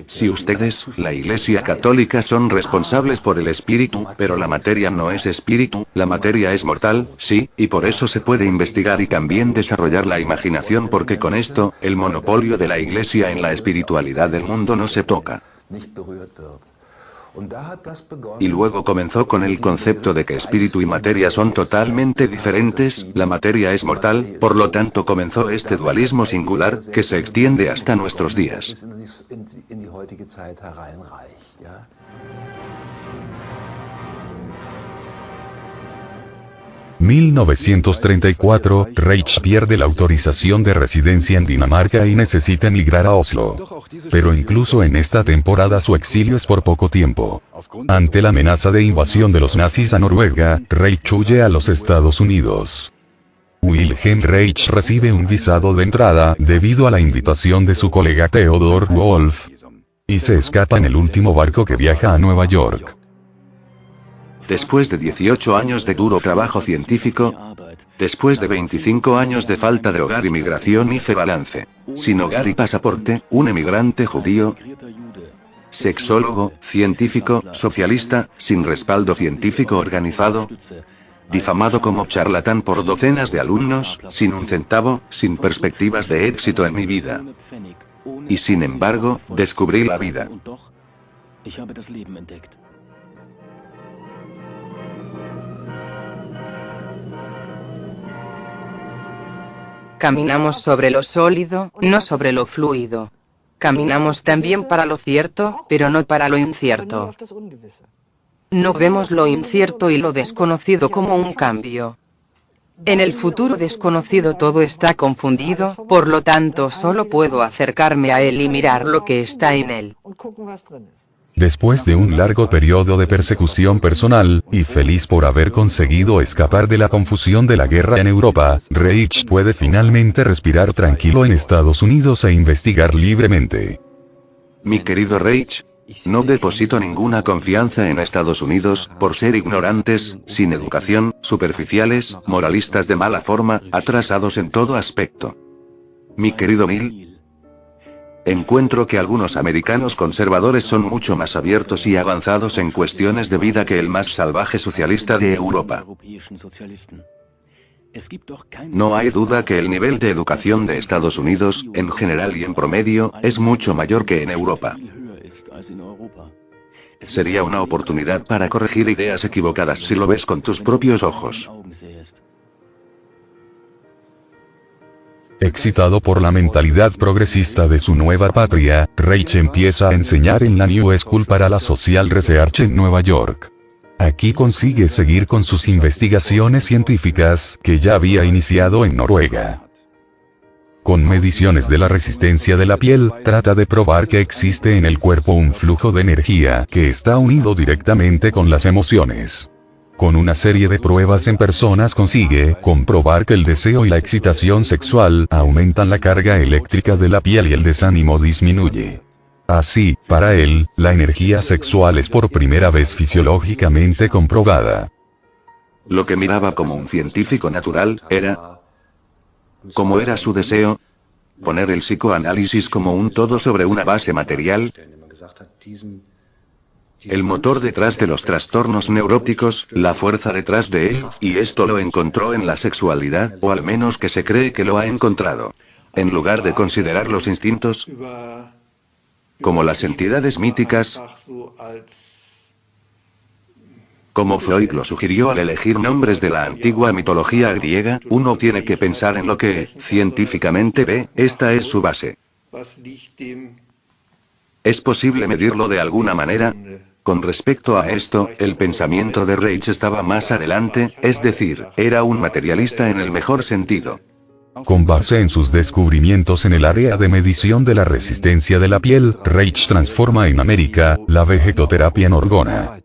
si ustedes, la Iglesia Católica, son responsables por el espíritu, pero la materia no es espíritu, la materia es mortal, sí, y por eso se puede investigar y también desarrollar la imaginación porque con esto, el monopolio de la Iglesia en la espiritualidad del mundo no se toca. Y luego comenzó con el concepto de que espíritu y materia son totalmente diferentes, la materia es mortal, por lo tanto comenzó este dualismo singular, que se extiende hasta nuestros días. 1934, Reich pierde la autorización de residencia en Dinamarca y necesita emigrar a Oslo. Pero incluso en esta temporada su exilio es por poco tiempo. Ante la amenaza de invasión de los nazis a Noruega, Reich huye a los Estados Unidos. Wilhelm Reich recibe un visado de entrada, debido a la invitación de su colega Theodor Wolff, y se escapa en el último barco que viaja a Nueva York. Después de 18 años de duro trabajo científico, después de 25 años de falta de hogar y migración hice balance. Sin hogar y pasaporte, un emigrante judío, sexólogo, científico, socialista, sin respaldo científico organizado, difamado como charlatán por docenas de alumnos, sin un centavo, sin perspectivas de éxito en mi vida. Y sin embargo, descubrí la vida. Caminamos sobre lo sólido, no sobre lo fluido. Caminamos también para lo cierto, pero no para lo incierto. No vemos lo incierto y lo desconocido como un cambio. En el futuro desconocido todo está confundido, por lo tanto solo puedo acercarme a él y mirar lo que está en él. Después de un largo periodo de persecución personal, y feliz por haber conseguido escapar de la confusión de la guerra en Europa, Reich puede finalmente respirar tranquilo en Estados Unidos e investigar libremente. Mi querido Reich, no deposito ninguna confianza en Estados Unidos, por ser ignorantes, sin educación, superficiales, moralistas de mala forma, atrasados en todo aspecto. Mi querido Mill, encuentro que algunos americanos conservadores son mucho más abiertos y avanzados en cuestiones de vida que el más salvaje socialista de Europa. No hay duda que el nivel de educación de Estados Unidos, en general y en promedio, es mucho mayor que en Europa. Sería una oportunidad para corregir ideas equivocadas si lo ves con tus propios ojos. Excitado por la mentalidad progresista de su nueva patria, Reich empieza a enseñar en la New School para la Social Research en Nueva York. Aquí consigue seguir con sus investigaciones científicas, que ya había iniciado en Noruega. Con mediciones de la resistencia de la piel, trata de probar que existe en el cuerpo un flujo de energía que está unido directamente con las emociones. Con una serie de pruebas en personas consigue comprobar que el deseo y la excitación sexual aumentan la carga eléctrica de la piel y el desánimo disminuye. Así, para él, la energía sexual es por primera vez fisiológicamente comprobada. Lo que miraba como un científico natural, era, como era su deseo, poner el psicoanálisis como un todo sobre una base material. El motor detrás de los trastornos neuróticos, la fuerza detrás de él, y esto lo encontró en la sexualidad, o al menos que se cree que lo ha encontrado. En lugar de considerar los instintos como las entidades míticas, como Freud lo sugirió al elegir nombres de la antigua mitología griega, uno tiene que pensar en lo que, científicamente ve, esta es su base. ¿Es posible medirlo de alguna manera? Con respecto a esto, el pensamiento de Reich estaba más adelante, es decir, era un materialista en el mejor sentido. Con base en sus descubrimientos en el área de medición de la resistencia de la piel, Reich transforma en América la vegetoterapia en orgona.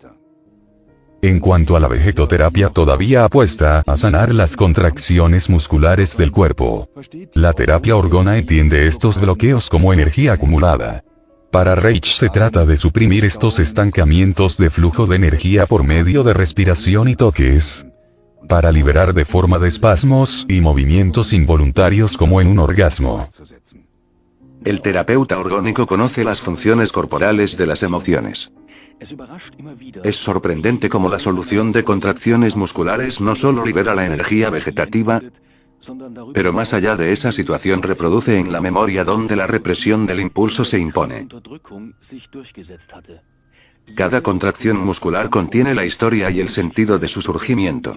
En cuanto a la vegetoterapia, todavía apuesta a sanar las contracciones musculares del cuerpo. La terapia Orgona entiende estos bloqueos como energía acumulada. Para Reich se trata de suprimir estos estancamientos de flujo de energía por medio de respiración y toques, para liberar de forma de espasmos y movimientos involuntarios como en un orgasmo. El terapeuta orgónico conoce las funciones corporales de las emociones. Es sorprendente cómo la solución de contracciones musculares no solo libera la energía vegetativa, pero más allá de esa situación reproduce en la memoria donde la represión del impulso se impone. Cada contracción muscular contiene la historia y el sentido de su surgimiento.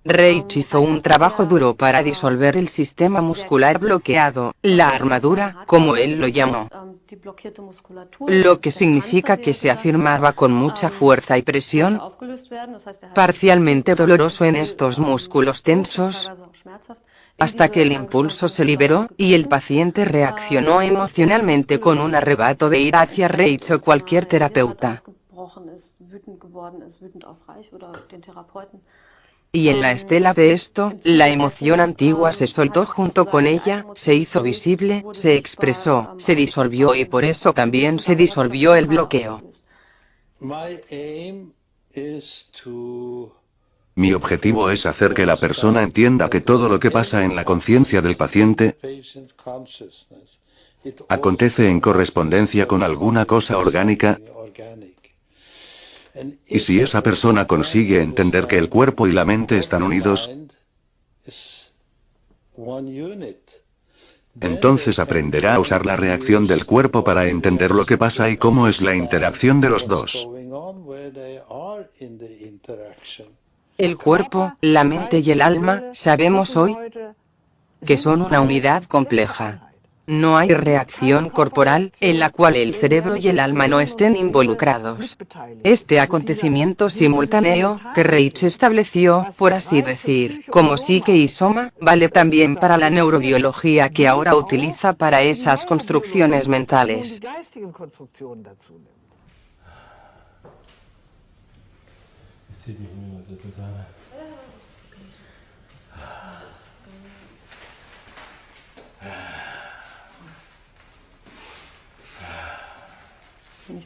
Reich hizo un trabajo duro para disolver el sistema muscular bloqueado, la armadura, como él lo llamó. Lo que significa que se afirmaba con mucha fuerza y presión, parcialmente doloroso en estos músculos tensos, hasta que el impulso se liberó, y el paciente reaccionó emocionalmente con un arrebato de ira hacia Reich o cualquier terapeuta. Y en la estela de esto, la emoción antigua se soltó junto con ella, se hizo visible, se expresó, se disolvió y por eso también se disolvió el bloqueo. Mi objetivo es hacer que la persona entienda que todo lo que pasa en la conciencia del paciente acontece en correspondencia con alguna cosa orgánica. Y si esa persona consigue entender que el cuerpo y la mente están unidos, entonces aprenderá a usar la reacción del cuerpo para entender lo que pasa y cómo es la interacción de los dos. El cuerpo, la mente y el alma, sabemos hoy que son una unidad compleja. No hay reacción corporal en la cual el cerebro y el alma no estén involucrados. Este acontecimiento simultáneo, que Reich estableció, por así decir, como psique y soma, vale también para la neurobiología que ahora utiliza para esas construcciones mentales.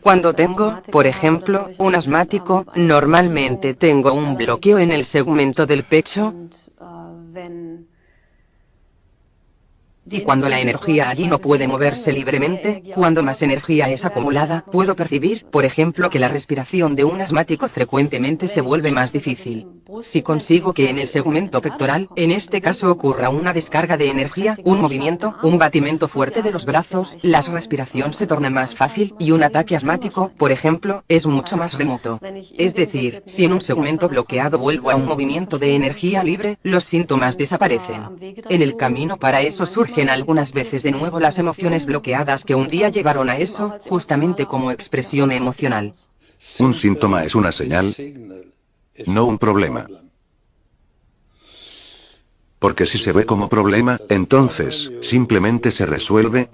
Cuando tengo, por ejemplo, un asmático, normalmente tengo un bloqueo en el segmento del pecho. Y cuando la energía allí no puede moverse libremente, cuando más energía es acumulada, puedo percibir, por ejemplo, que la respiración de un asmático frecuentemente se vuelve más difícil. Si consigo que en el segmento pectoral, en este caso ocurra una descarga de energía, un movimiento, un batimiento fuerte de los brazos, la respiración se torna más fácil, y un ataque asmático, por ejemplo, es mucho más remoto. Es decir, si en un segmento bloqueado vuelvo a un movimiento de energía libre, los síntomas desaparecen. En el camino para eso surgen algunas veces de nuevo las emociones bloqueadas que un día llevaron a eso, justamente como expresión emocional. Un síntoma es una señal, no un problema. Porque si se ve como problema, entonces, simplemente se resuelve.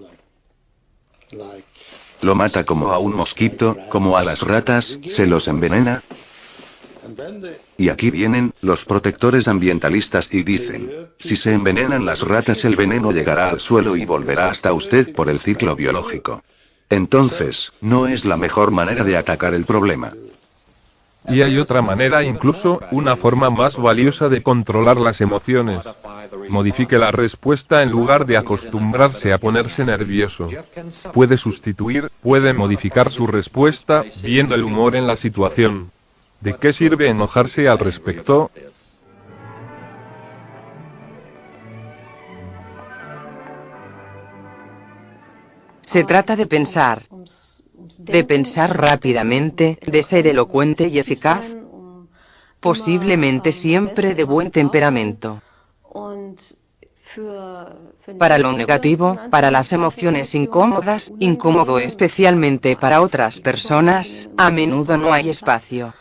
Lo mata como a un mosquito, como a las ratas, se los envenena. Y aquí vienen los protectores ambientalistas y dicen, si se envenenan las ratas el veneno llegará al suelo y volverá hasta usted por el ciclo biológico. Entonces, no es la mejor manera de atacar el problema. Y hay otra manera, incluso, una forma más valiosa de controlar las emociones. Modifique la respuesta en lugar de acostumbrarse a ponerse nervioso. Puede sustituir, puede modificar su respuesta, viendo el humor en la situación. ¿De qué sirve enojarse al respecto? Se trata de pensar rápidamente, de ser elocuente y eficaz, posiblemente siempre de buen temperamento. Para lo negativo, para las emociones incómodas, incómodo especialmente para otras personas, a menudo no hay espacio.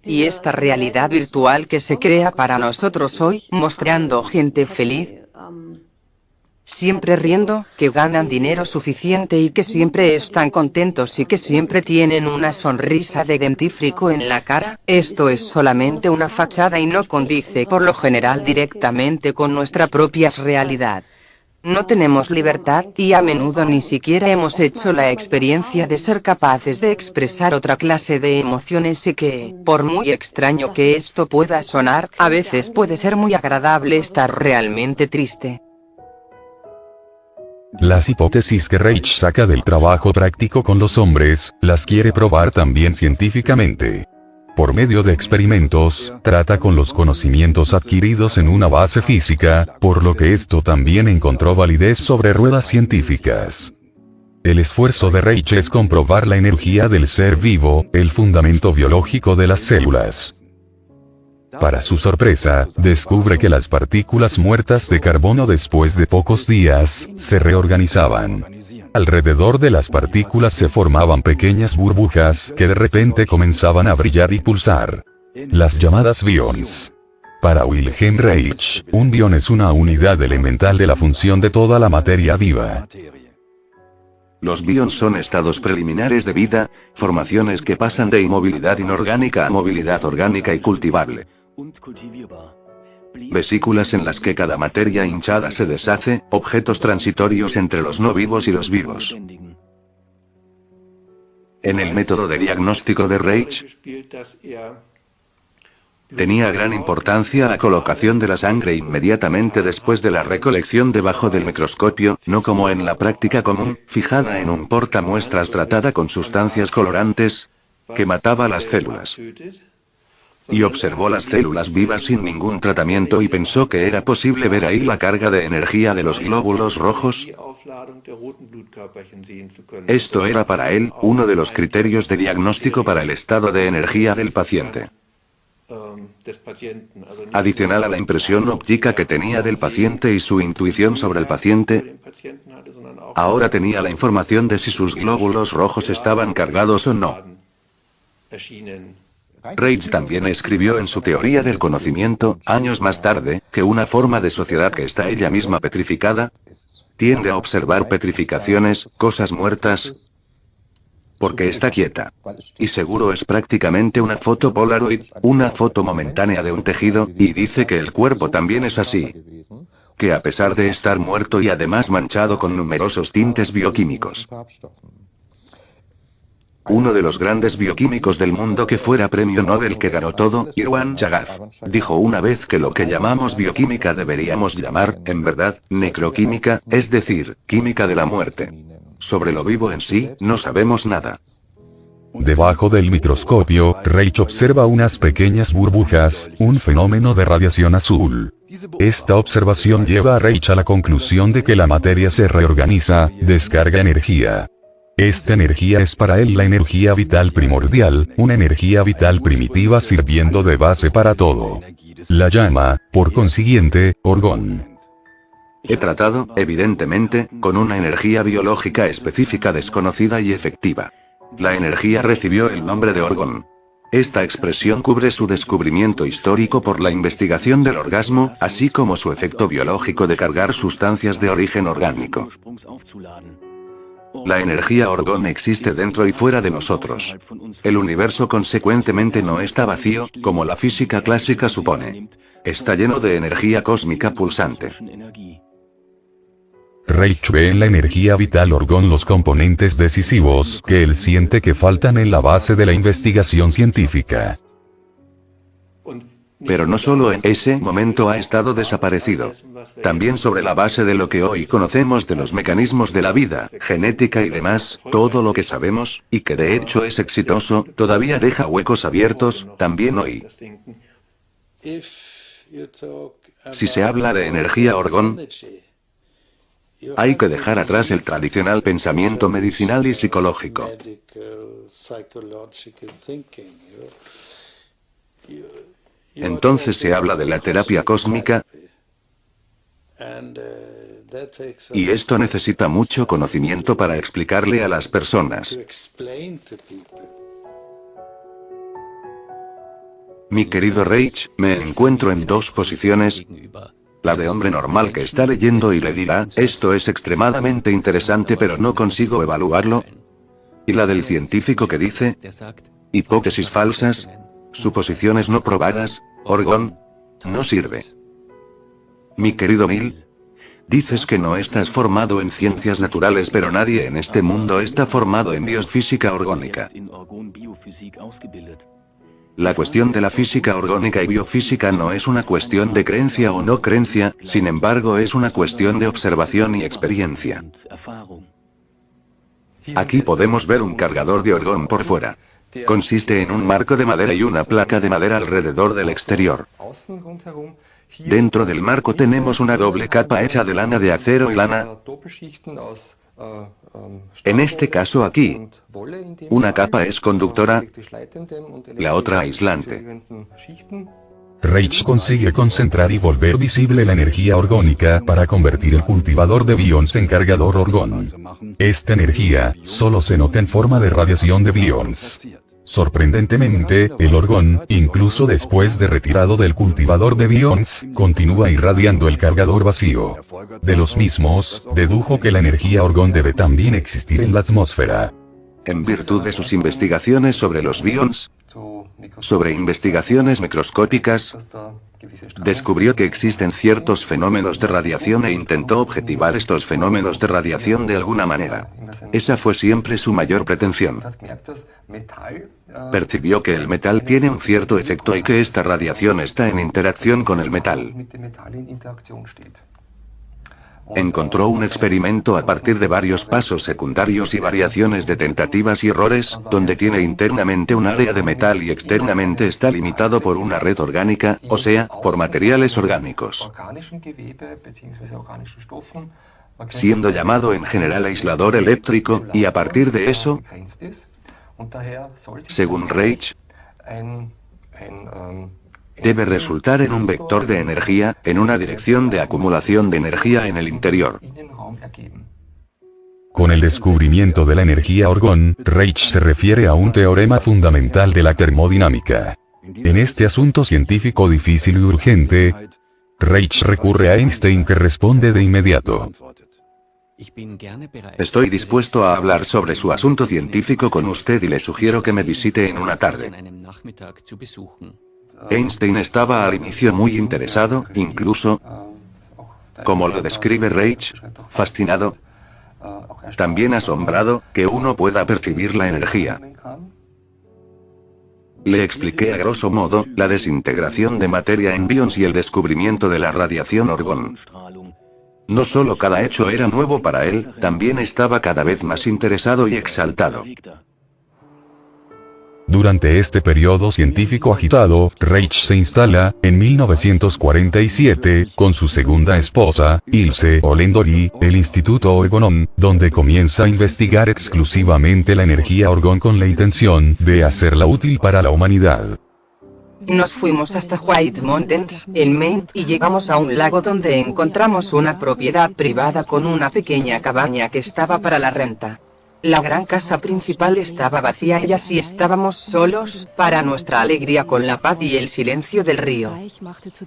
Y esta realidad virtual que se crea para nosotros hoy, mostrando gente feliz, siempre riendo, que ganan dinero suficiente y que siempre están contentos y que siempre tienen una sonrisa de dentífrico en la cara, esto es solamente una fachada y no condice por lo general directamente con nuestra propia realidad. No tenemos libertad, y a menudo ni siquiera hemos hecho la experiencia de ser capaces de expresar otra clase de emociones y que, por muy extraño que esto pueda sonar, a veces puede ser muy agradable estar realmente triste. Las hipótesis que Reich saca del trabajo práctico con los hombres, las quiere probar también científicamente. Por medio de experimentos, trata con los conocimientos adquiridos en una base física, por lo que esto también encontró validez sobre ruedas científicas. El esfuerzo de Reich es comprobar la energía del ser vivo, el fundamento biológico de las células. Para su sorpresa, descubre que las partículas muertas de carbono después de pocos días, se reorganizaban. Alrededor de las partículas se formaban pequeñas burbujas, que de repente comenzaban a brillar y pulsar. Las llamadas bions. Para Wilhelm Reich, un bion es una unidad elemental de la función de toda la materia viva. Los bions son estados preliminares de vida, formaciones que pasan de inmovilidad inorgánica a movilidad orgánica y cultivable. Vesículas en las que cada materia hinchada se deshace, objetos transitorios entre los no vivos y los vivos. En el método de diagnóstico de Reich, tenía gran importancia la colocación de la sangre inmediatamente después de la recolección debajo del microscopio, no como en la práctica común, fijada en un portamuestras tratada con sustancias colorantes, que mataba las células. Y observó las células vivas sin ningún tratamiento y pensó que era posible ver ahí la carga de energía de los glóbulos rojos. Esto era para él uno de los criterios de diagnóstico para el estado de energía del paciente. Adicional a la impresión óptica que tenía del paciente y su intuición sobre el paciente, ahora tenía la información de si sus glóbulos rojos estaban cargados o no. Reich también escribió en su teoría del conocimiento, años más tarde, que una forma de sociedad que está ella misma petrificada, tiende a observar petrificaciones, cosas muertas, porque está quieta. Y seguro es prácticamente una foto Polaroid, una foto momentánea de un tejido, y dice que el cuerpo también es así. Que a pesar de estar muerto y además manchado con numerosos tintes bioquímicos. Uno de los grandes bioquímicos del mundo que fuera premio Nobel que ganó todo, Irwan Yagaz, dijo una vez que lo que llamamos bioquímica deberíamos llamar, en verdad, necroquímica, es decir, química de la muerte. Sobre lo vivo en sí, no sabemos nada. Debajo del microscopio, Reich observa unas pequeñas burbujas, un fenómeno de radiación azul. Esta observación lleva a Reich a la conclusión de que la materia se reorganiza, descarga energía. Esta energía es para él la energía vital primordial, una energía vital primitiva sirviendo de base para todo. La llama, por consiguiente, orgón. He tratado, evidentemente, con una energía biológica específica desconocida y efectiva. La energía recibió el nombre de orgón. Esta expresión cubre su descubrimiento histórico por la investigación del orgasmo, así como su efecto biológico de cargar sustancias de origen orgánico. La energía orgón existe dentro y fuera de nosotros. El universo consecuentemente no está vacío, como la física clásica supone. Está lleno de energía cósmica pulsante. Reich ve en la energía vital orgón los componentes decisivos que él siente que faltan en la base de la investigación científica. Pero no solo en ese momento ha estado desaparecido. También sobre la base de lo que hoy conocemos de los mecanismos de la vida, genética y demás, todo lo que sabemos, y que de hecho es exitoso, todavía deja huecos abiertos, también hoy. Si se habla de energía orgón, hay que dejar atrás el tradicional pensamiento medicinal y Entonces se habla de la terapia cósmica, y esto necesita mucho conocimiento para explicarle a las personas. Mi querido Reich, me encuentro en dos posiciones. La de hombre normal que está leyendo y le dirá, esto es extremadamente interesante pero no consigo evaluarlo. Y la del científico que dice, hipótesis falsas, suposiciones no probadas, Orgón, no sirve. Mi querido Mil, dices que no estás formado en ciencias naturales pero nadie en este mundo está formado en biofísica orgánica. La cuestión de la física orgánica y biofísica no es una cuestión de creencia o no creencia, sin embargo es una cuestión de observación y experiencia. Aquí podemos ver un cargador de orgón por fuera. Consiste en un marco de madera y una placa de madera alrededor del exterior. Dentro del marco tenemos una doble capa hecha de lana de acero y lana. En este caso aquí, una capa es conductora, la otra aislante. Reich consigue concentrar y volver visible la energía orgánica para convertir el cultivador de bions en cargador orgón. Esta energía solo se nota en forma de radiación de bions. Sorprendentemente, el orgón, incluso después de retirado del cultivador de bions, continúa irradiando el cargador vacío. De los mismos, dedujo que la energía orgón debe también existir en la atmósfera. En virtud de sus investigaciones sobre los bions, sobre investigaciones microscópicas, descubrió que existen ciertos fenómenos de radiación e intentó objetivar estos fenómenos de radiación de alguna manera. Esa fue siempre su mayor pretensión. Percibió que el metal tiene un cierto efecto y que esta radiación está en interacción con el metal. Encontró un experimento a partir de varios pasos secundarios y variaciones de tentativas y errores, donde tiene internamente un área de metal y externamente está limitado por una red orgánica, o sea, por materiales orgánicos, siendo llamado en general aislador eléctrico, y a partir de eso, según Reich, debe resultar en un vector de energía, en una dirección de acumulación de energía en el interior. Con el descubrimiento de la energía orgón, Reich se refiere a un teorema fundamental de la termodinámica. En este asunto científico difícil y urgente, Reich recurre a Einstein que responde de inmediato. Estoy dispuesto a hablar sobre su asunto científico con usted y le sugiero que me visite en una tarde. Einstein estaba al inicio muy interesado, incluso, como lo describe Reich, fascinado, también asombrado, que uno pueda percibir la energía. Le expliqué a grosso modo, la desintegración de materia en bions y el descubrimiento de la radiación orgón. No solo cada hecho era nuevo para él, también estaba cada vez más interesado y exaltado. Durante este periodo científico agitado, Reich se instala, en 1947, con su segunda esposa, Ilse Olendori, el Instituto Orgonon, donde comienza a investigar exclusivamente la energía orgón con la intención de hacerla útil para la humanidad. Nos fuimos hasta White Mountains, en Maine, y llegamos a un lago donde encontramos una propiedad privada con una pequeña cabaña que estaba para la renta. La gran casa principal estaba vacía y así estábamos solos, para nuestra alegría, con la paz y el silencio del río.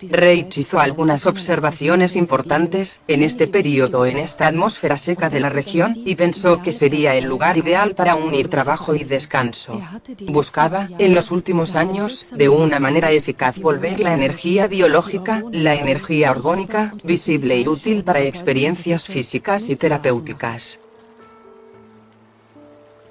Reich hizo algunas observaciones importantes, en este periodo en esta atmósfera seca de la región, y pensó que sería el lugar ideal para unir trabajo y descanso. Buscaba, en los últimos años, de una manera eficaz volver la energía biológica, la energía orgánica, visible y útil para experiencias físicas y terapéuticas.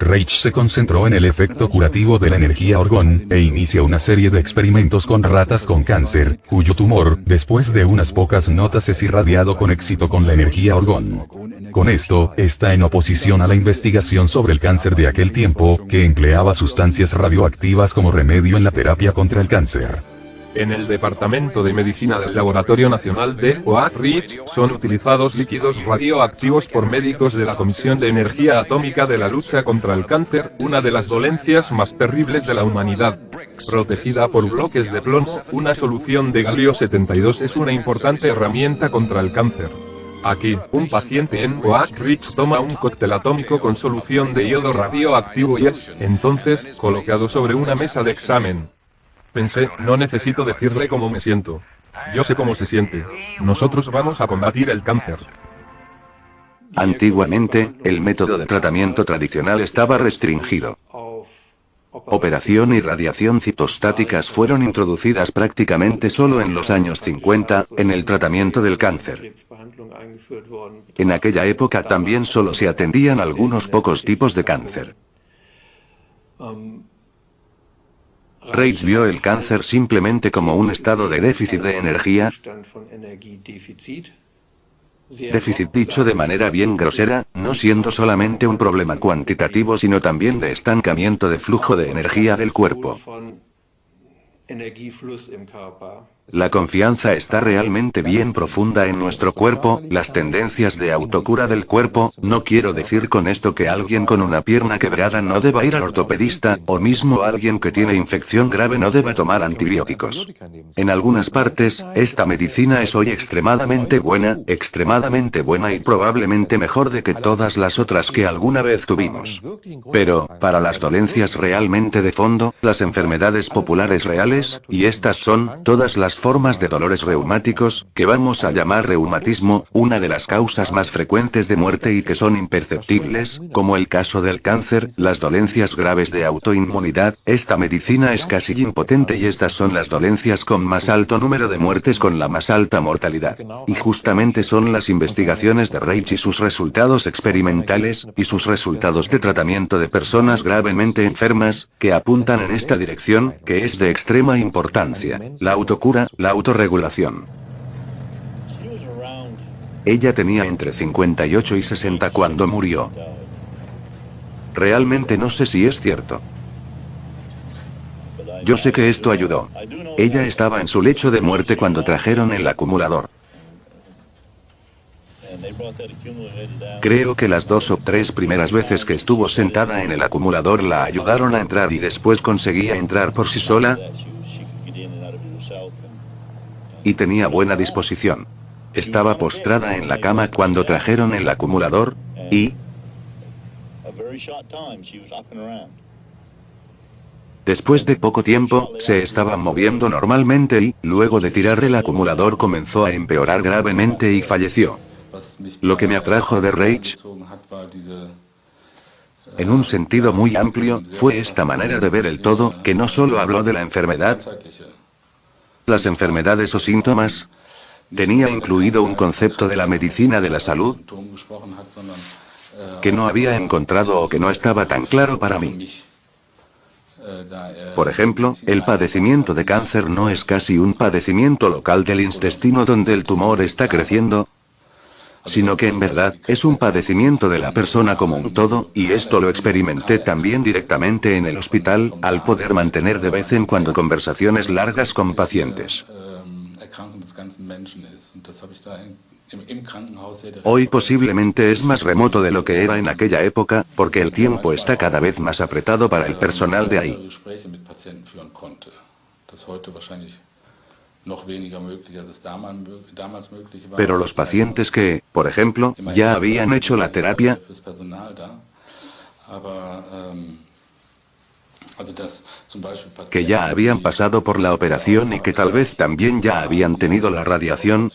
Reich se concentró en el efecto curativo de la energía orgón, e inicia una serie de experimentos con ratas con cáncer, cuyo tumor, después de unas pocas notas, es irradiado con éxito con la energía orgón. Con esto, está en oposición a la investigación sobre el cáncer de aquel tiempo, que empleaba sustancias radioactivas como remedio en la terapia contra el cáncer. En el Departamento de Medicina del Laboratorio Nacional de Oak Ridge son utilizados líquidos radioactivos por médicos de la Comisión de Energía Atómica de la lucha contra el cáncer, una de las dolencias más terribles de la humanidad. Protegida por bloques de plomo, una solución de galio 72 es una importante herramienta contra el cáncer. Aquí, un paciente en Oak Ridge toma un cóctel atómico con solución de yodo radioactivo y es, entonces, colocado sobre una mesa de examen. Pensé, no necesito decirle cómo me siento. Yo sé cómo se siente. Nosotros vamos a combatir el cáncer. Antiguamente, el método de tratamiento tradicional estaba restringido. Operación y radiación citostáticas fueron introducidas prácticamente solo en los años 50, en el tratamiento del cáncer. En aquella época también solo se atendían algunos pocos tipos de cáncer. Reich vio el cáncer simplemente como un estado de déficit de energía, déficit dicho de manera bien grosera, no siendo solamente un problema cuantitativo sino también de estancamiento de flujo de energía del cuerpo. La confianza está realmente bien profunda en nuestro cuerpo, las tendencias de autocura del cuerpo, no quiero decir con esto que alguien con una pierna quebrada no deba ir al ortopedista, o mismo alguien que tiene infección grave no deba tomar antibióticos. En algunas partes, esta medicina es hoy extremadamente buena y probablemente mejor de que todas las otras que alguna vez tuvimos. Pero, para las dolencias realmente de fondo, las enfermedades populares reales, y estas son, todas las formas de dolores reumáticos, que vamos a llamar reumatismo, una de las causas más frecuentes de muerte y que son imperceptibles, como el caso del cáncer, las dolencias graves de autoinmunidad, esta medicina es casi impotente y estas son las dolencias con más alto número de muertes con la más alta mortalidad. Y justamente son las investigaciones de Reich y sus resultados experimentales, y sus resultados de tratamiento de personas gravemente enfermas, que apuntan en esta dirección, que es de extrema importancia. La autocura, la autorregulación. Ella tenía entre 58 y 60 cuando murió. Realmente no sé si es cierto. Yo sé que esto ayudó. Ella estaba en su lecho de muerte cuando trajeron el acumulador. Creo que las 2 o 3 primeras veces que estuvo sentada en el acumulador la ayudaron a entrar y después conseguía entrar por sí sola. Y tenía buena disposición. Estaba postrada en la cama cuando trajeron el acumulador, y después de poco tiempo, se estaba moviendo normalmente y, luego de tirar el acumulador comenzó a empeorar gravemente y falleció. Lo que me atrajo de Reich, en un sentido muy amplio, fue esta manera de ver el todo, que no solo habló de la enfermedad, las enfermedades o síntomas, tenía incluido un concepto de la medicina de la salud que no había encontrado o que no estaba tan claro para mí. Por ejemplo, el padecimiento de cáncer no es casi un padecimiento local del intestino donde el tumor está creciendo, sino que en verdad, es un padecimiento de la persona como un todo, y esto lo experimenté también directamente en el hospital, al poder mantener de vez en cuando conversaciones largas con pacientes. Hoy posiblemente es más remoto de lo que era en aquella época, porque el tiempo está cada vez más apretado para el personal de ahí. Pero los pacientes que, por ejemplo, ya habían hecho la terapia, que ya habían pasado por la operación y que tal vez también ya habían tenido la radiación,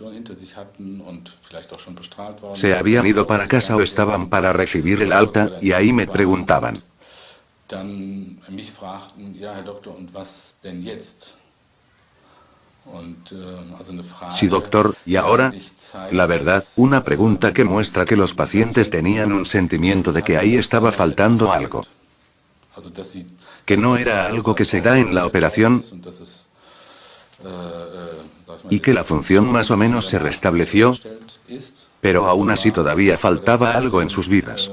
se habían ido para casa o estaban para recibir el alta, y ahí me preguntaban: sí, doctor, ¿y ahora? La verdad, una pregunta que muestra que los pacientes tenían un sentimiento de que ahí estaba faltando algo. Que no era algo que se da en la operación, y que la función más o menos se restableció, pero aún así todavía faltaba algo en sus vidas.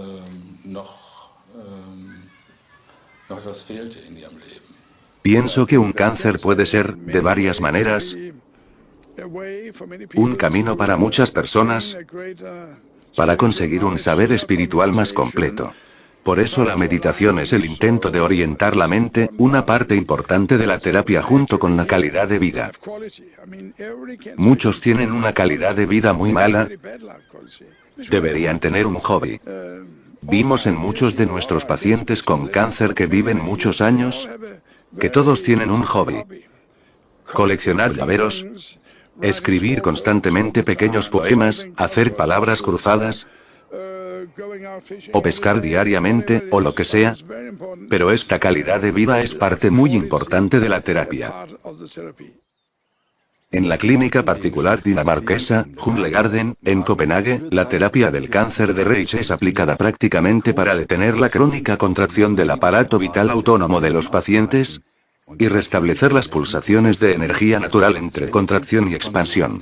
Pienso que un cáncer puede ser, de varias maneras, un camino para muchas personas, para conseguir un saber espiritual más completo. Por eso la meditación es el intento de orientar la mente, una parte importante de la terapia junto con la calidad de vida. Muchos tienen una calidad de vida muy mala. Deberían tener un hobby. Vimos en muchos de nuestros pacientes con cáncer que viven muchos años, que todos tienen un hobby. Coleccionar llaveros, escribir constantemente pequeños poemas, hacer palabras cruzadas, o pescar diariamente, o lo que sea. Pero esta calidad de vida es parte muy importante de la terapia. En la clínica particular dinamarquesa, Humlegarden, en Copenhague, la terapia del cáncer de Reich es aplicada prácticamente para detener la crónica contracción del aparato vital autónomo de los pacientes y restablecer las pulsaciones de energía natural entre contracción y expansión.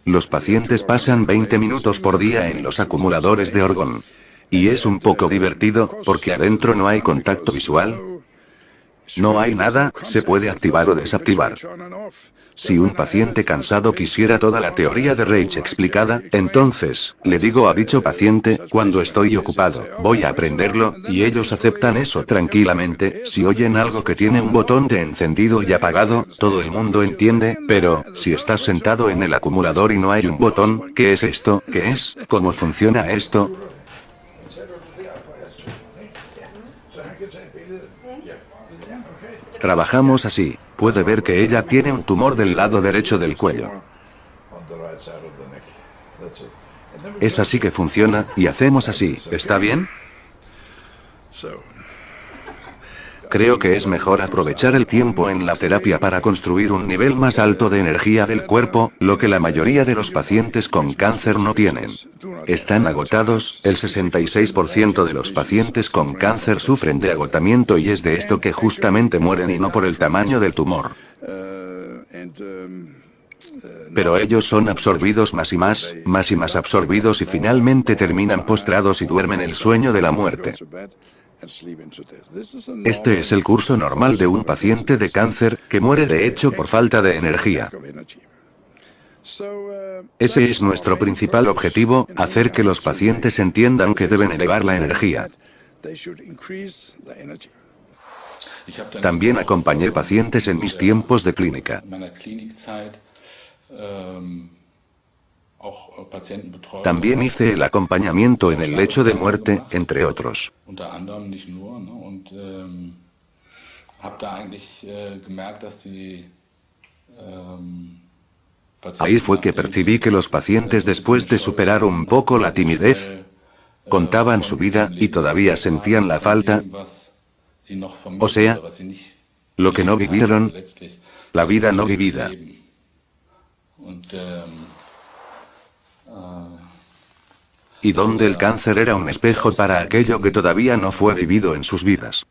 Los pacientes pasan 20 minutos por día en los acumuladores de orgón. Y es un poco divertido, porque adentro no hay contacto visual. No hay nada, se puede activar o desactivar. Si un paciente cansado quisiera toda la teoría de Reich explicada, entonces, le digo a dicho paciente, cuando estoy ocupado, voy a aprenderlo, y ellos aceptan eso tranquilamente. Si oyen algo que tiene un botón de encendido y apagado, todo el mundo entiende, pero, si estás sentado en el acumulador y no hay un botón, ¿qué es esto? ¿Qué es? ¿Cómo funciona esto? Trabajamos así. Puede ver que ella tiene un tumor del lado derecho del cuello. Es así que funciona, y hacemos así, ¿está bien? Creo que es mejor aprovechar el tiempo en la terapia para construir un nivel más alto de energía del cuerpo, lo que la mayoría de los pacientes con cáncer no tienen. Están agotados, el 66% de los pacientes con cáncer sufren de agotamiento y es de esto que justamente mueren y no por el tamaño del tumor. Pero ellos son absorbidos más y más absorbidos y finalmente terminan postrados y duermen el sueño de la muerte. Este es el curso normal de un paciente de cáncer, que muere de hecho por falta de energía. Ese es nuestro principal objetivo, hacer que los pacientes entiendan que deben elevar la energía. También acompañé pacientes en mis tiempos de clínica. También hice el acompañamiento en el lecho de muerte, entre otros. Ahí fue que percibí que los pacientes, después de superar un poco la timidez, contaban su vida, y todavía sentían la falta, o sea, lo que no vivieron, la vida no vivida. Y donde el cáncer era un espejo para aquello que todavía no fue vivido en sus vidas.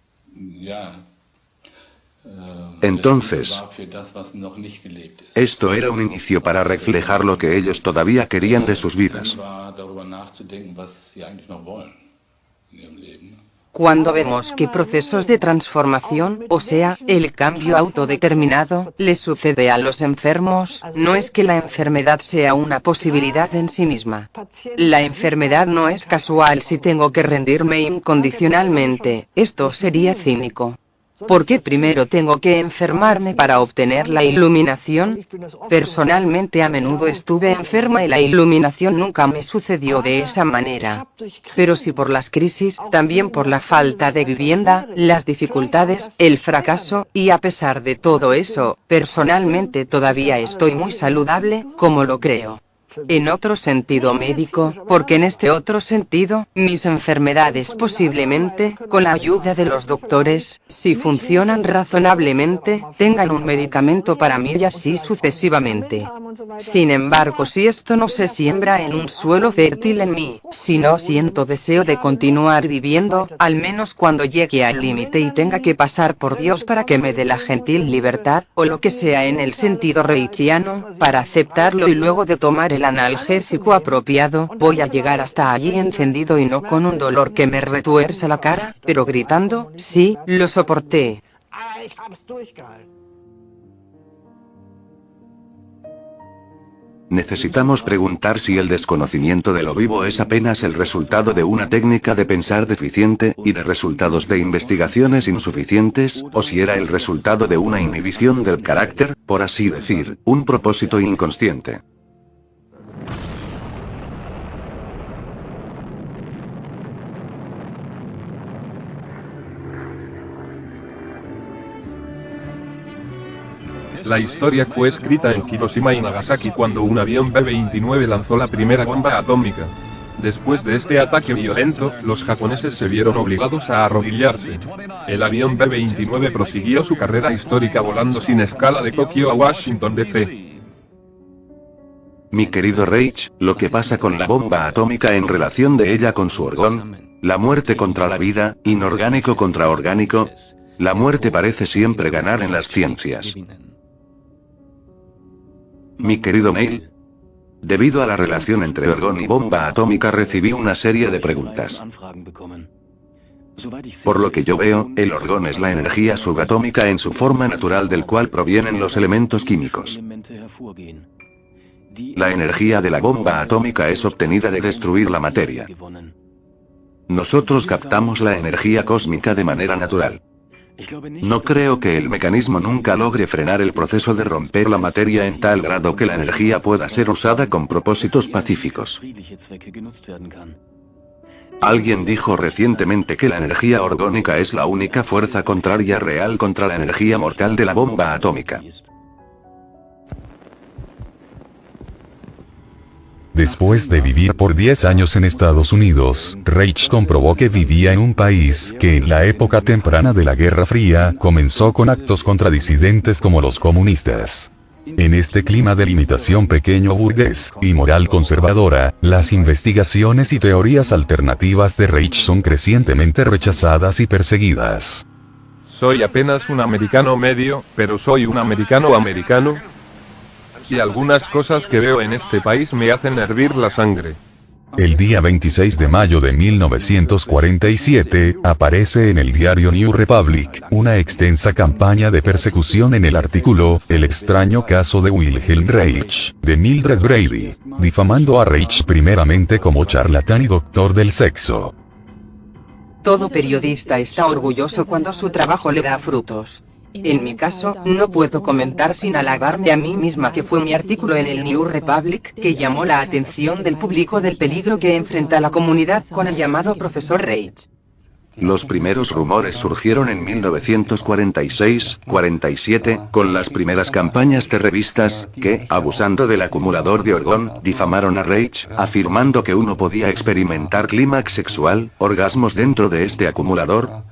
Entonces, esto era un inicio para reflejar lo que ellos todavía querían de sus vidas. Cuando vemos que procesos de transformación, o sea, el cambio autodeterminado, les sucede a los enfermos, no es que la enfermedad sea una posibilidad en sí misma. La enfermedad no es casual si tengo que rendirme incondicionalmente, esto sería cínico. ¿Por qué primero tengo que enfermarme para obtener la iluminación? Personalmente a menudo estuve enferma y la iluminación nunca me sucedió de esa manera. Pero sí por las crisis, también por la falta de vivienda, las dificultades, el fracaso, y a pesar de todo eso, personalmente todavía estoy muy saludable, como lo creo. En otro sentido médico, porque en este otro sentido, mis enfermedades posiblemente, con la ayuda de los doctores, si funcionan razonablemente, tengan un medicamento para mí y así sucesivamente. Sin embargo, si esto no se siembra en un suelo fértil en mí, si no siento deseo de continuar viviendo, al menos cuando llegue al límite y tenga que pasar por Dios para que me dé la gentil libertad, o lo que sea en el sentido reichiano, para aceptarlo y luego de tomar el el analgésico apropiado, voy a llegar hasta allí encendido y no con un dolor que me retuerce la cara, pero gritando, sí, lo soporté. Necesitamos preguntar si el desconocimiento de lo vivo es apenas el resultado de una técnica de pensar deficiente, y de resultados de investigaciones insuficientes, o si era el resultado de una inhibición del carácter, por así decir, un propósito inconsciente. La historia fue escrita en Hiroshima y Nagasaki cuando un avión B-29 lanzó la primera bomba atómica. Después de este ataque violento, los japoneses se vieron obligados a arrodillarse. El avión B-29 prosiguió su carrera histórica volando sin escala de Tokio a Washington D.C. Mi querido Reich, lo que pasa con la bomba atómica en relación de ella con su orgón, la muerte contra la vida, inorgánico contra orgánico, la muerte parece siempre ganar en las ciencias. Mi querido Neil, debido a la relación entre orgón y bomba atómica recibí una serie de preguntas. Por lo que yo veo, el orgón es la energía subatómica en su forma natural del cual provienen los elementos químicos. La energía de la bomba atómica es obtenida de destruir la materia. Nosotros captamos la energía cósmica de manera natural. No creo que el mecanismo nunca logre frenar el proceso de romper la materia en tal grado que la energía pueda ser usada con propósitos pacíficos. Alguien dijo recientemente que la energía orgónica es la única fuerza contraria real contra la energía mortal de la bomba atómica. Después de vivir por 10 años en Estados Unidos, Reich comprobó que vivía en un país que en la época temprana de la Guerra Fría comenzó con actos contra disidentes como los comunistas. En este clima de limitación pequeño burgués y moral conservadora, las investigaciones y teorías alternativas de Reich son crecientemente rechazadas y perseguidas. Soy apenas un americano medio, pero soy un americano americano. Y algunas cosas que veo en este país me hacen hervir la sangre. El día 26 de mayo de 1947, aparece en el diario New Republic, una extensa campaña de persecución en el artículo, El extraño caso de Wilhelm Reich, de Mildred Brady, difamando a Reich primeramente como charlatán y doctor del sexo. Todo periodista está orgulloso cuando su trabajo le da frutos. En mi caso, no puedo comentar sin halagarme a mí misma que fue mi artículo en el New Republic que llamó la atención del público del peligro que enfrenta la comunidad con el llamado profesor Reich. Los primeros rumores surgieron en 1946-47, con las primeras campañas de revistas, que, abusando del acumulador de orgón, difamaron a Reich, afirmando que uno podía experimentar clímax sexual, orgasmos dentro de este acumulador.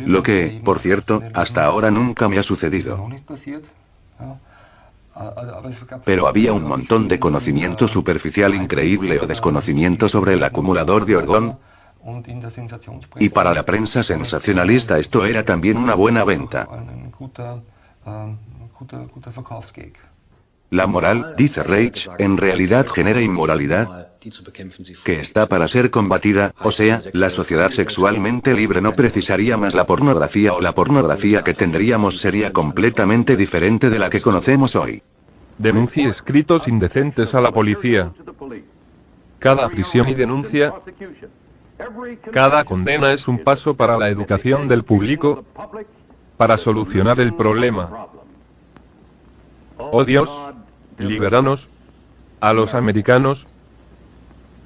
Lo que, por cierto, hasta ahora nunca me ha sucedido. Pero había un montón de conocimiento superficial increíble o desconocimiento sobre el acumulador de orgón. Y para la prensa sensacionalista esto era también una buena venta. La moral, dice Reich, en realidad genera inmoralidad, que está para ser combatida, o sea, la sociedad sexualmente libre no precisaría más la pornografía o la pornografía que tendríamos sería completamente diferente de la que conocemos hoy. Denuncie escritos indecentes a la policía. Cada prisión y denuncia, cada condena es un paso para la educación del público, para solucionar el problema. Oh Dios, líbranos, a los americanos,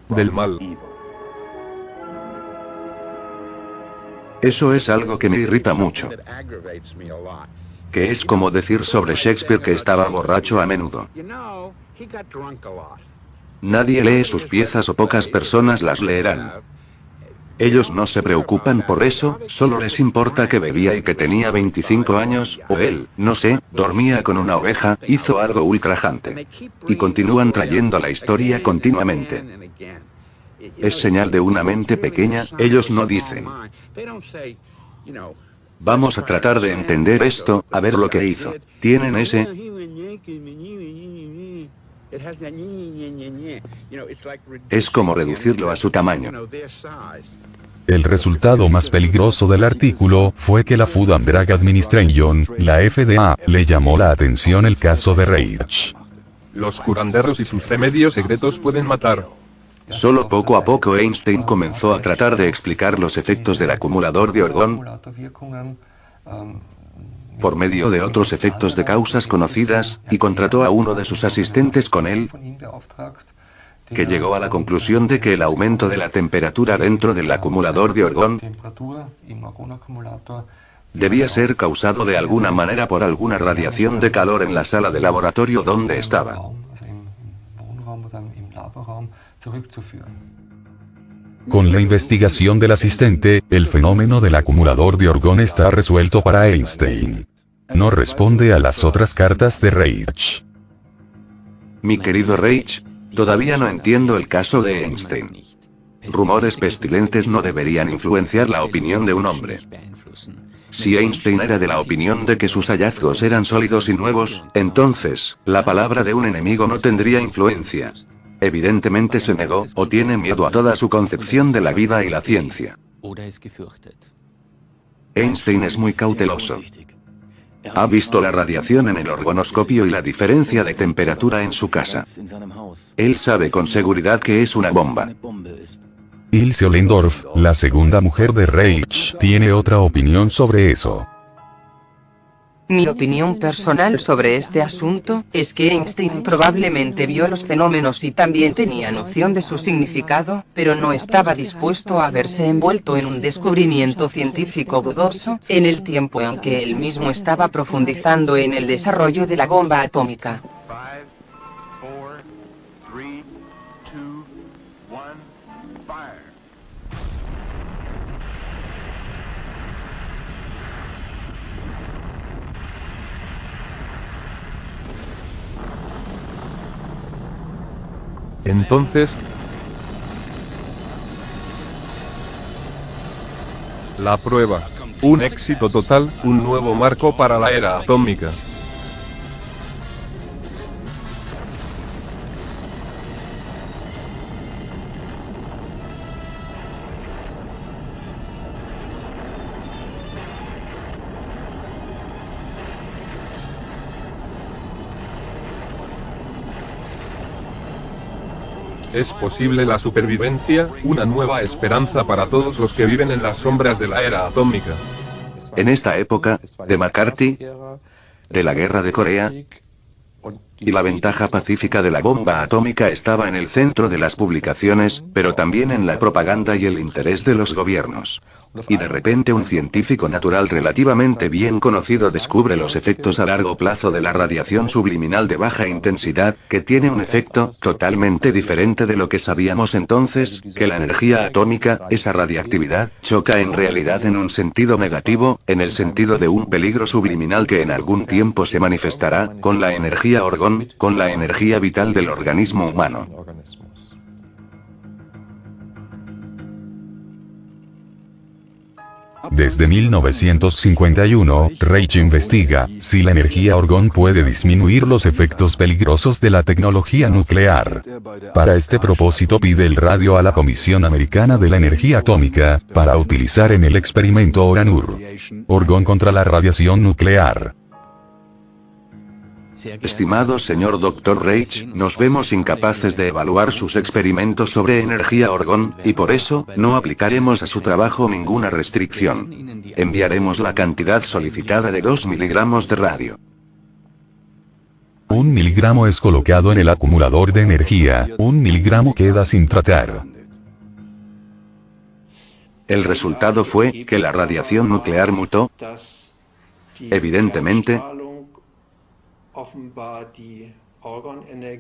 del mal. Eso es algo que me irrita mucho. Que es como decir sobre Shakespeare que estaba borracho a menudo. Nadie lee sus piezas o pocas personas las leerán. Ellos no se preocupan por eso, solo les importa que bebía y que tenía 25 años, o él, no sé, dormía con una oveja, hizo algo ultrajante. Y continúan trayendo la historia continuamente. Es señal de una mente pequeña, ellos no dicen. Vamos a tratar de entender esto, a ver lo que hizo. Tienen ese... Es como reducirlo a su tamaño. El resultado más peligroso del artículo fue que la Food and Drug Administration, la FDA, le llamó la atención el caso de Reich. Los curanderos y sus remedios secretos pueden matar. Solo poco a poco Einstein comenzó a tratar de explicar los efectos del acumulador de Orgón por medio de otros efectos de causas conocidas, y contrató a uno de sus asistentes con él, que llegó a la conclusión de que el aumento de la temperatura dentro del acumulador de Orgón debía ser causado de alguna manera por alguna radiación de calor en la sala de laboratorio donde estaba. Con la investigación del asistente, el fenómeno del acumulador de Orgón está resuelto para Einstein. No responde a las otras cartas de Reich. Mi querido Reich, todavía no entiendo el caso de Einstein. Rumores pestilentes no deberían influenciar la opinión de un hombre. Si Einstein era de la opinión de que sus hallazgos eran sólidos y nuevos, entonces, la palabra de un enemigo no tendría influencia. Evidentemente se negó, o tiene miedo a toda su concepción de la vida y la ciencia. Einstein es muy cauteloso. Ha visto la radiación en el orgonoscopio y la diferencia de temperatura en su casa. Él sabe con seguridad que es una bomba. Ilse Ollendorf, la segunda mujer de Reich, tiene otra opinión sobre eso. Mi opinión personal sobre este asunto es que Einstein probablemente vio los fenómenos y también tenía noción de su significado, pero no estaba dispuesto a verse envuelto en un descubrimiento científico dudoso, en el tiempo en que él mismo estaba profundizando en el desarrollo de la bomba atómica. Entonces, la prueba. Un éxito total, un nuevo marco para la era atómica. Es posible la supervivencia, una nueva esperanza para todos los que viven en las sombras de la era atómica. En esta época, de McCarthy, de la guerra de Corea, y la ventaja pacífica de la bomba atómica estaba en el centro de las publicaciones, pero también en la propaganda y el interés de los gobiernos. Y de repente un científico natural relativamente bien conocido descubre los efectos a largo plazo de la radiación subliminal de baja intensidad, que tiene un efecto totalmente diferente de lo que sabíamos entonces, que la energía atómica, esa radiactividad, choca en realidad en un sentido negativo, en el sentido de un peligro subliminal que en algún tiempo se manifestará, con la energía orgón, con la energía vital del organismo humano. Desde 1951, Reich investiga si la energía orgón puede disminuir los efectos peligrosos de la tecnología nuclear. Para este propósito pide el radio a la Comisión Americana de la Energía Atómica, para utilizar en el experimento Oranur. Orgón contra la radiación nuclear. Estimado señor Dr. Reich, nos vemos incapaces de evaluar sus experimentos sobre energía orgón, y por eso, no aplicaremos a su trabajo ninguna restricción. Enviaremos la cantidad solicitada de 2 miligramos de radio. 1 miligramo es colocado en el acumulador de energía, 1 miligramo queda sin tratar. El resultado fue que la radiación nuclear mutó, evidentemente,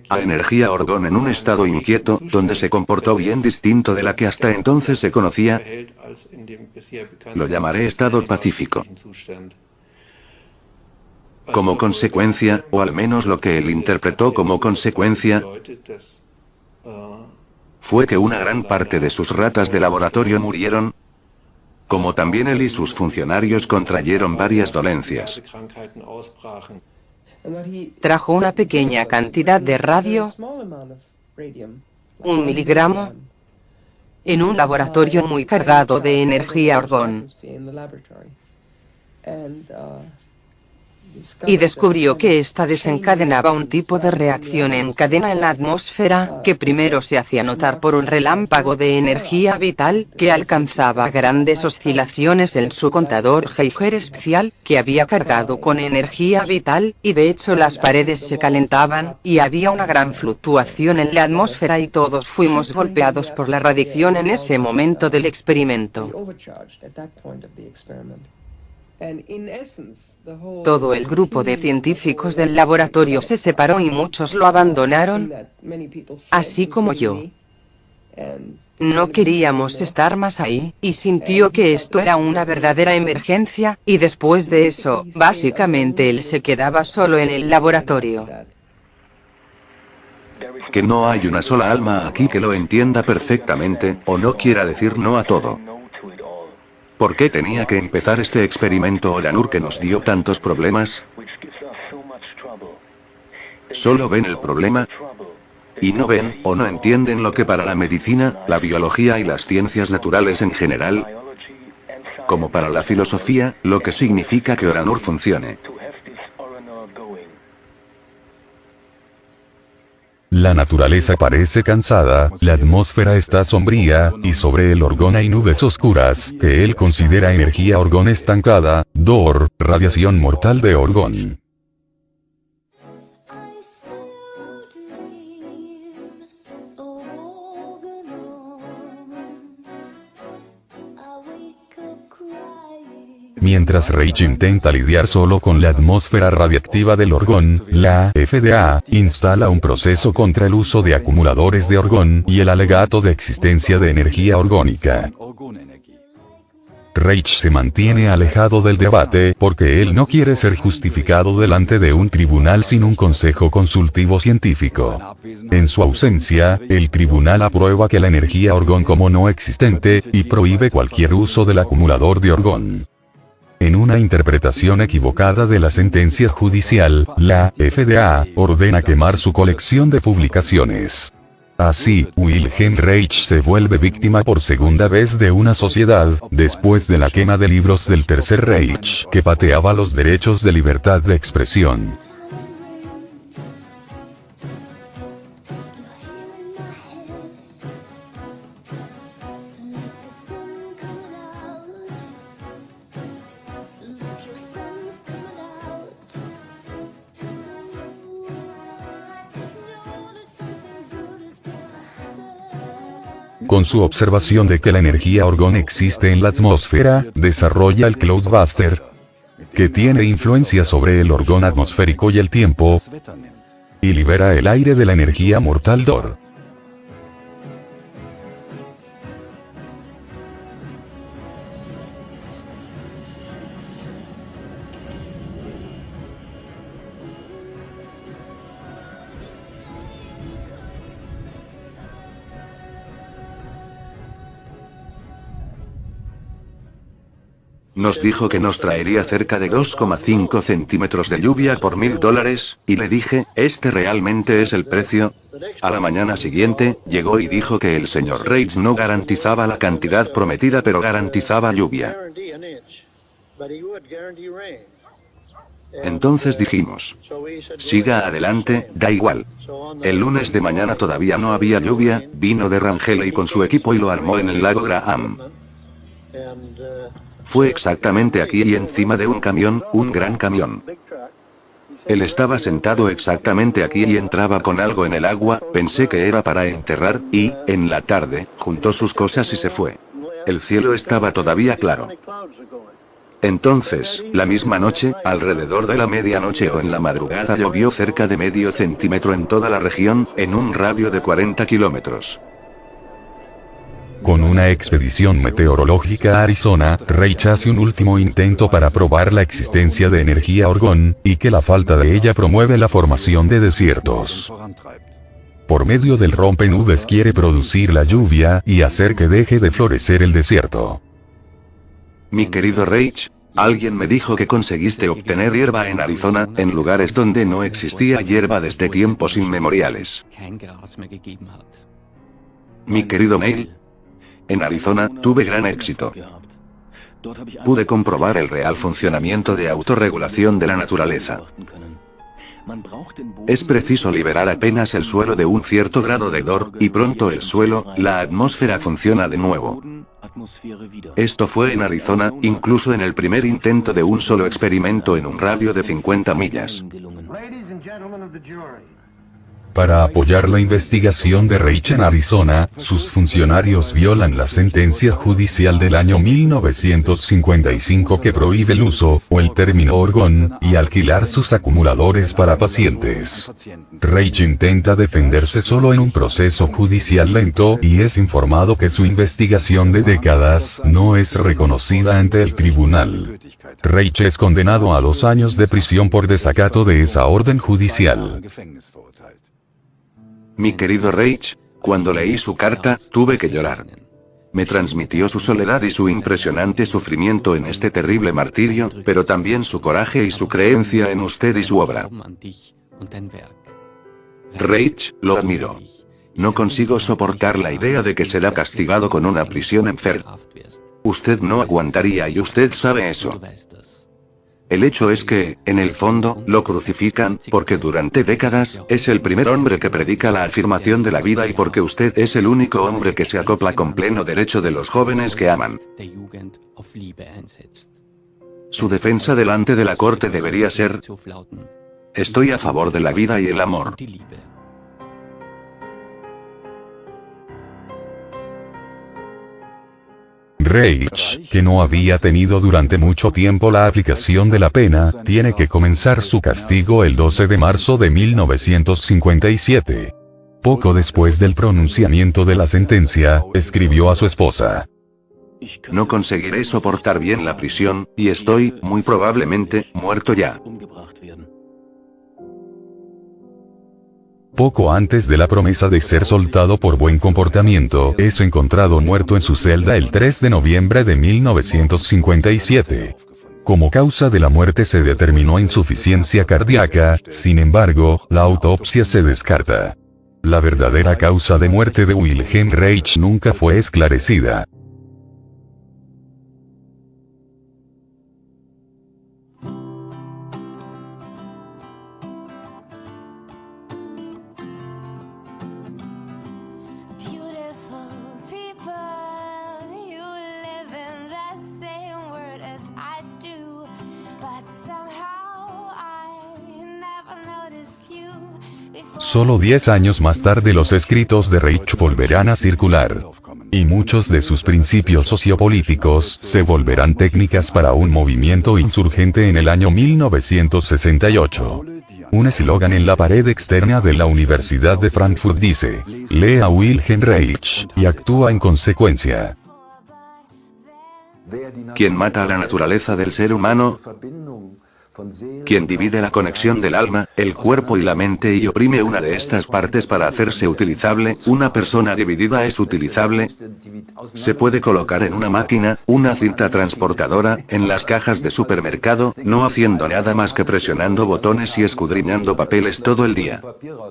a energía orgón en un estado inquieto, donde se comportó bien distinto de la que hasta entonces se conocía. Lo llamaré estado pacífico. Como consecuencia, o al menos lo que él interpretó como consecuencia, fue que una gran parte de sus ratas de laboratorio murieron, como también él y sus funcionarios contrayeron varias dolencias. Trajo una pequeña cantidad de radio, 1 miligramo, en un laboratorio muy cargado de energía argón. Y descubrió que ésta desencadenaba un tipo de reacción en cadena en la atmósfera, que primero se hacía notar por un relámpago de energía vital, que alcanzaba grandes oscilaciones en su contador Geiger especial, que había cargado con energía vital, y de hecho las paredes se calentaban, y había una gran fluctuación en la atmósfera y todos fuimos golpeados por la radiación en ese momento del experimento. Todo el grupo de científicos del laboratorio se separó y muchos lo abandonaron, así como yo. No queríamos estar más ahí, y sintió que esto era una verdadera emergencia, y después de eso, básicamente él se quedaba solo en el laboratorio. Que no hay una sola alma aquí que lo entienda perfectamente, o no quiera decir no a todo. ¿Por qué tenía que empezar este experimento Oranur que nos dio tantos problemas? Solo ven el problema y no ven, o no entienden lo que para la medicina, la biología y las ciencias naturales en general, como para la filosofía, lo que significa que Oranur funcione. La naturaleza parece cansada, la atmósfera está sombría, y sobre el orgón hay nubes oscuras, que él considera energía orgón estancada, DOR, radiación mortal de orgón. Mientras Reich intenta lidiar solo con la atmósfera radiactiva del orgón, la FDA instala un proceso contra el uso de acumuladores de orgón y el alegato de existencia de energía orgónica. Reich se mantiene alejado del debate porque él no quiere ser justificado delante de un tribunal sin un consejo consultivo científico. En su ausencia, el tribunal aprueba que la energía orgón como no existente, y prohíbe cualquier uso del acumulador de orgón. En una interpretación equivocada de la sentencia judicial, la FDA ordena quemar su colección de publicaciones. Así, Wilhelm Reich se vuelve víctima por segunda vez de una sociedad, después de la quema de libros del Tercer Reich, que pateaba los derechos de libertad de expresión. Con su observación de que la energía orgón existe en la atmósfera, desarrolla el Cloudbuster, que tiene influencia sobre el orgón atmosférico y el tiempo, y libera el aire de la energía mortal DOR. Nos dijo que nos traería cerca de 2,5 centímetros de lluvia por $1000, y le dije, ¿este realmente es el precio? A la mañana siguiente, llegó y dijo que el señor Reich no garantizaba la cantidad prometida pero garantizaba lluvia. Entonces dijimos, siga adelante, da igual. El lunes de mañana todavía no había lluvia, vino de Rangel y con su equipo y lo armó en el lago Graham. Fue exactamente aquí y encima de un camión, un gran camión. Él estaba sentado exactamente aquí y entraba con algo en el agua, pensé que era para enterrar, y, en la tarde, juntó sus cosas y se fue. El cielo estaba todavía claro. Entonces, la misma noche, alrededor de la medianoche o en la madrugada llovió cerca de medio centímetro en toda la región, en un radio de 40 kilómetros. Con una expedición meteorológica a Arizona, Reich hace un último intento para probar la existencia de energía orgón, y que la falta de ella promueve la formación de desiertos. Por medio del rompenubes quiere producir la lluvia, y hacer que deje de florecer el desierto. Mi querido Reich, Alguien me dijo que conseguiste obtener hierba en Arizona, en lugares donde no existía hierba desde tiempos inmemoriales. Mi querido Neil, en Arizona, tuve gran éxito. Pude comprobar el real funcionamiento de autorregulación de la naturaleza. Es preciso liberar apenas el suelo de un cierto grado de hedor, y pronto el suelo, la atmósfera funciona de nuevo. Esto fue en Arizona, incluso en el primer intento de un solo experimento en un radio de 50 millas. Para apoyar la investigación de Reich en Arizona, sus funcionarios violan la sentencia judicial del año 1955 que prohíbe el uso, o el término orgón, y alquilar sus acumuladores para pacientes. Reich intenta defenderse solo en un proceso judicial lento, y es informado que su investigación de décadas no es reconocida ante el tribunal. Reich es condenado a 2 años de prisión por desacato de esa orden judicial. Mi querido Reich, cuando leí su carta, tuve que llorar. Me transmitió su soledad y su impresionante sufrimiento en este terrible martirio, pero también su coraje y su creencia en usted y su obra. Reich, lo admiro. No consigo soportar la idea de que será castigado con una prisión enferma. Usted no aguantaría y usted sabe eso. El hecho es que, en el fondo, lo crucifican, porque durante décadas, es el primer hombre que predica la afirmación de la vida y porque usted es el único hombre que se acopla con pleno derecho de los jóvenes que aman. Su defensa delante de la corte debería ser: estoy a favor de la vida y el amor. Reich, que no había tenido durante mucho tiempo la aplicación de la pena, tiene que comenzar su castigo el 12 de marzo de 1957. Poco después del pronunciamiento de la sentencia, escribió a su esposa: no conseguiré soportar bien la prisión, y estoy, muy probablemente, muerto ya. Poco antes de la promesa de ser soltado por buen comportamiento, es encontrado muerto en su celda el 3 de noviembre de 1957. Como causa de la muerte se determinó insuficiencia cardíaca, sin embargo, la autopsia se descarta. La verdadera causa de muerte de Wilhelm Reich nunca fue esclarecida. Solo 10 años más tarde los escritos de Reich volverán a circular. Y muchos de sus principios sociopolíticos se volverán técnicas para un movimiento insurgente en el año 1968. Un eslogan en la pared externa de la Universidad de Frankfurt dice: lee a Wilhelm Reich, y actúa en consecuencia. Quien mata a la naturaleza del ser humano, quien divide la conexión del alma, el cuerpo y la mente y oprime una de estas partes para hacerse utilizable, una persona dividida es utilizable. Se puede colocar en una máquina, una cinta transportadora, en las cajas de supermercado, no haciendo nada más que presionando botones y escudriñando papeles todo el día.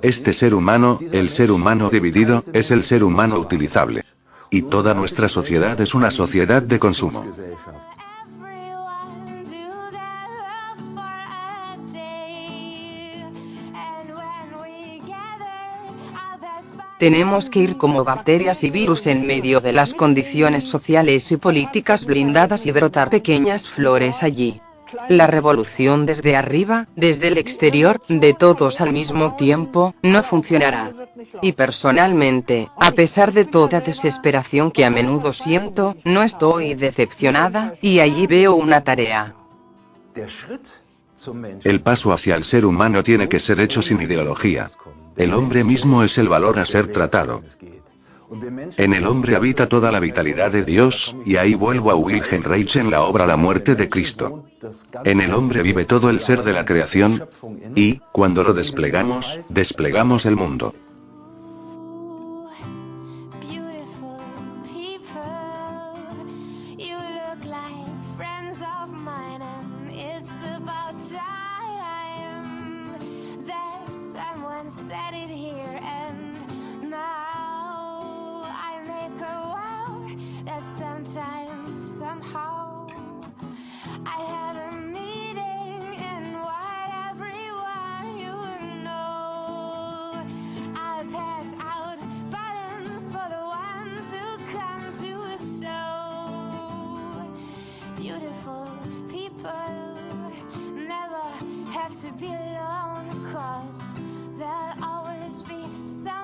Este ser humano, el ser humano dividido, es el ser humano utilizable. Y toda nuestra sociedad es una sociedad de consumo. Tenemos que ir como bacterias y virus en medio de las condiciones sociales y políticas blindadas y brotar pequeñas flores allí. La revolución desde arriba, desde el exterior, de todos al mismo tiempo, no funcionará. Y personalmente, a pesar de toda desesperación que a menudo siento, no estoy decepcionada, y allí veo una tarea. El paso hacia el ser humano tiene que ser hecho sin ideología. El hombre mismo es el valor a ser tratado. En el hombre habita toda la vitalidad de Dios, y ahí vuelvo a Wilhelm Reich en la obra La muerte de Cristo. En el hombre vive todo el ser de la creación, y, cuando lo desplegamos, desplegamos el mundo. Beautiful people, you look like friends of mine. be alone, 'cause there'll always be some